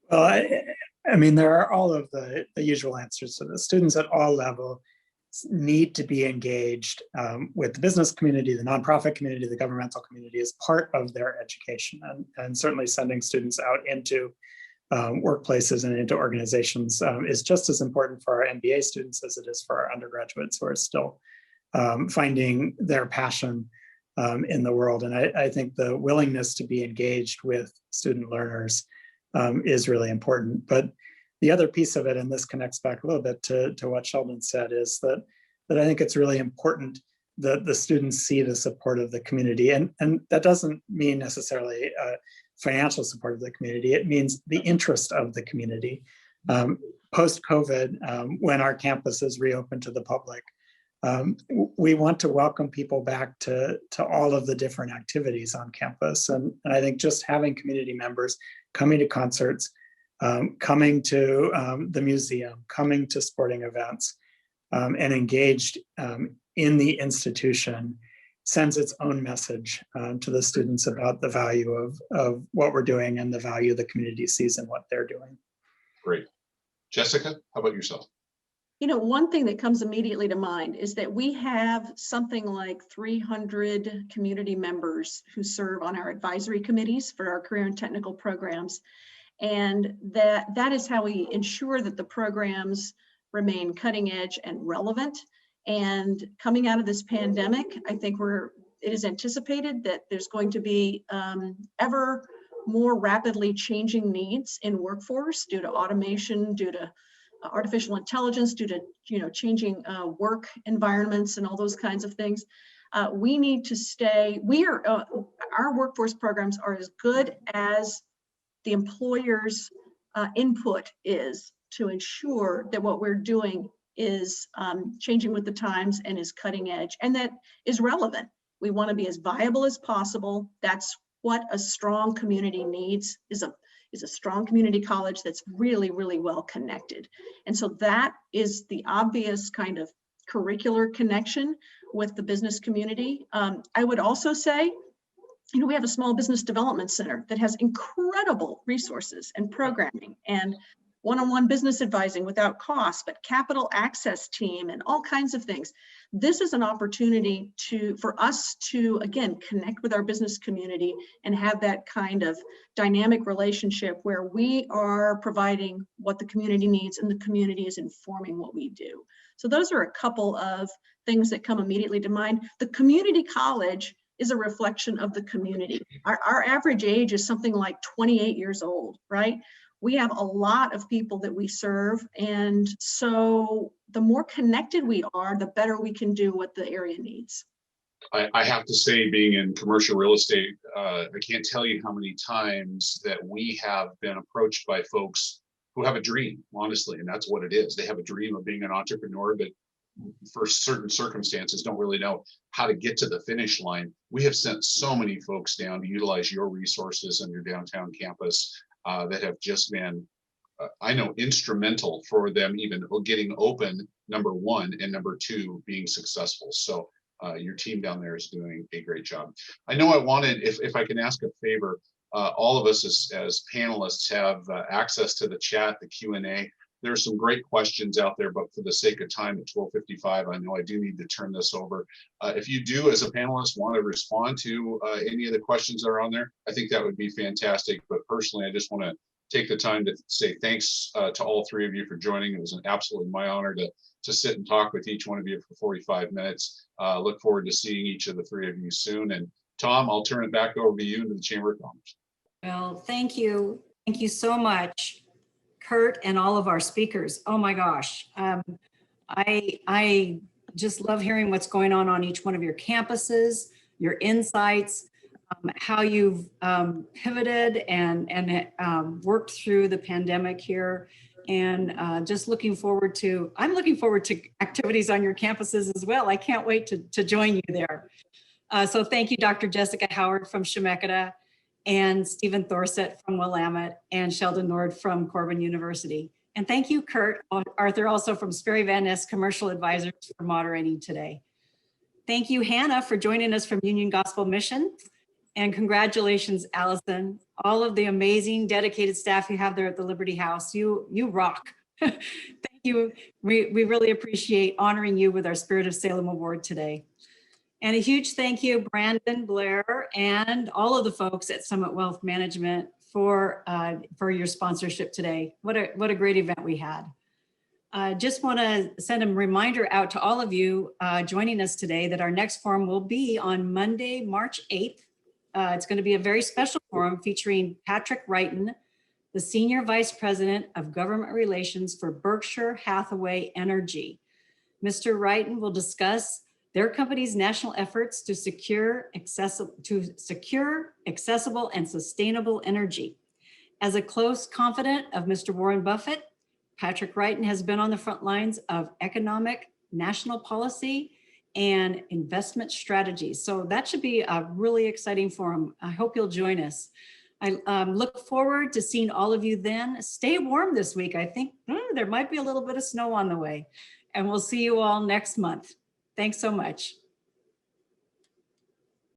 Well, I mean, there are all of the usual answers. So the students at all levels need to be engaged with the business community, the nonprofit community, the governmental community as part of their education, and certainly sending students out into workplaces and into organizations is just as important for our MBA students as it is for our undergraduates who are still finding their passion in the world. And I think the willingness to be engaged with student learners is really important. But the other piece of it, and this connects back a little bit to what Sheldon said, is that I think it's really important that the students see the support of the community. And that doesn't mean necessarily financial support of the community. It means the interest of the community. Post-COVID, when our campus is reopened to the public, we want to welcome people back to all of the different activities on campus. And I think just having community members coming to concerts, coming to the museum, coming to sporting events, and engaged in the institution sends its own message to the students about the value of what we're doing and the value the community sees in what they're doing. Great. Jessica, how about yourself? One thing that comes immediately to mind is that we have something like 300 community members who serve on our advisory committees for our career and technical programs. And that is how we ensure that the programs remain cutting edge and relevant. And coming out of this pandemic, I think it is anticipated that there's going to be ever more rapidly changing needs in workforce due to automation, due to artificial intelligence, due to changing work environments and all those kinds of things. We need to stay. Our workforce programs are as good as the employer's input is to ensure that what we're doing is changing with the times and is cutting edge and that is relevant. We want to be as viable as possible. That's what a strong community needs, is a strong community college that's really, really well connected. And so that is the obvious kind of curricular connection with the business community. I would also say, we have a small business development center that has incredible resources and programming and one-on-one business advising without cost, but capital access team and all kinds of things. This is an opportunity for us to, again, connect with our business community and have that kind of dynamic relationship where we are providing what the community needs and the community is informing what we do. So those are a couple of things that come immediately to mind. The community college is a reflection of the community. Our average age is something like 28 years old, right? We have a lot of people that we serve. And so the more connected we are, the better we can do what the area needs. I have to say, being in commercial real estate, I can't tell you how many times that we have been approached by folks who have a dream, honestly, and that's what it is. They have a dream of being an entrepreneur, but for certain circumstances don't really know how to get to the finish line. We have sent so many folks down to utilize your resources on your downtown campus that have just been, I know, instrumental for them even getting open, number one, and number two, being successful. So your team down there is doing a great job. I know I wanted, if I can ask a favor, all of us as panelists have access to the chat, the Q&A. There's some great questions out there, but for the sake of time at 12:55, I know I do need to turn this over. If you do, as a panelist, want to respond to any of the questions that are on there, I think that would be fantastic. But personally, I just want to take the time to say thanks to all three of you for joining. It was an absolutely my honor to sit and talk with each one of you for 45 minutes. Look forward to seeing each of the three of you soon. And Tom, I'll turn it back over to you and to the Chamber of Commerce. Well, thank you. Thank you so much, Kurt, and all of our speakers. Oh my gosh. I just love hearing what's going on each one of your campuses, your insights, how you've pivoted and worked through the pandemic here. And just I'm looking forward to activities on your campuses as well. I can't wait to join you there. So thank you, Dr. Jessica Howard from Chemeketa, and Stephen Thorsett from Willamette, and Sheldon Nord from Corbin University. And thank you, Kurt Arthur, also from Sperry Van Ness Commercial Advisors, for moderating today. Thank you, Hannah, for joining us from Union Gospel Mission. And congratulations, Allison, all of the amazing dedicated staff you have there at the Liberty House. You rock. Thank you. We really appreciate honoring you with our Spirit of Salem Award today. And a huge thank you, Brandon, Blair, and all of the folks at Summit Wealth Management for your sponsorship today. What a great event we had. Just want to send a reminder out to all of you joining us today that our next forum will be on Monday, March 8th. It's going to be a very special forum featuring Patrick Wrighton, the Senior Vice President of Government Relations for Berkshire Hathaway Energy. Mr. Wrighton will discuss their company's national efforts to secure accessible and sustainable energy. As a close confidant of Mr. Warren Buffett, Patrick Wrighton has been on the front lines of economic, national policy, and investment strategies. So that should be a really exciting forum. I hope you'll join us. I look forward to seeing all of you then. Stay warm this week. I think there might be a little bit of snow on the way, and we'll see you all next month. Thanks so much.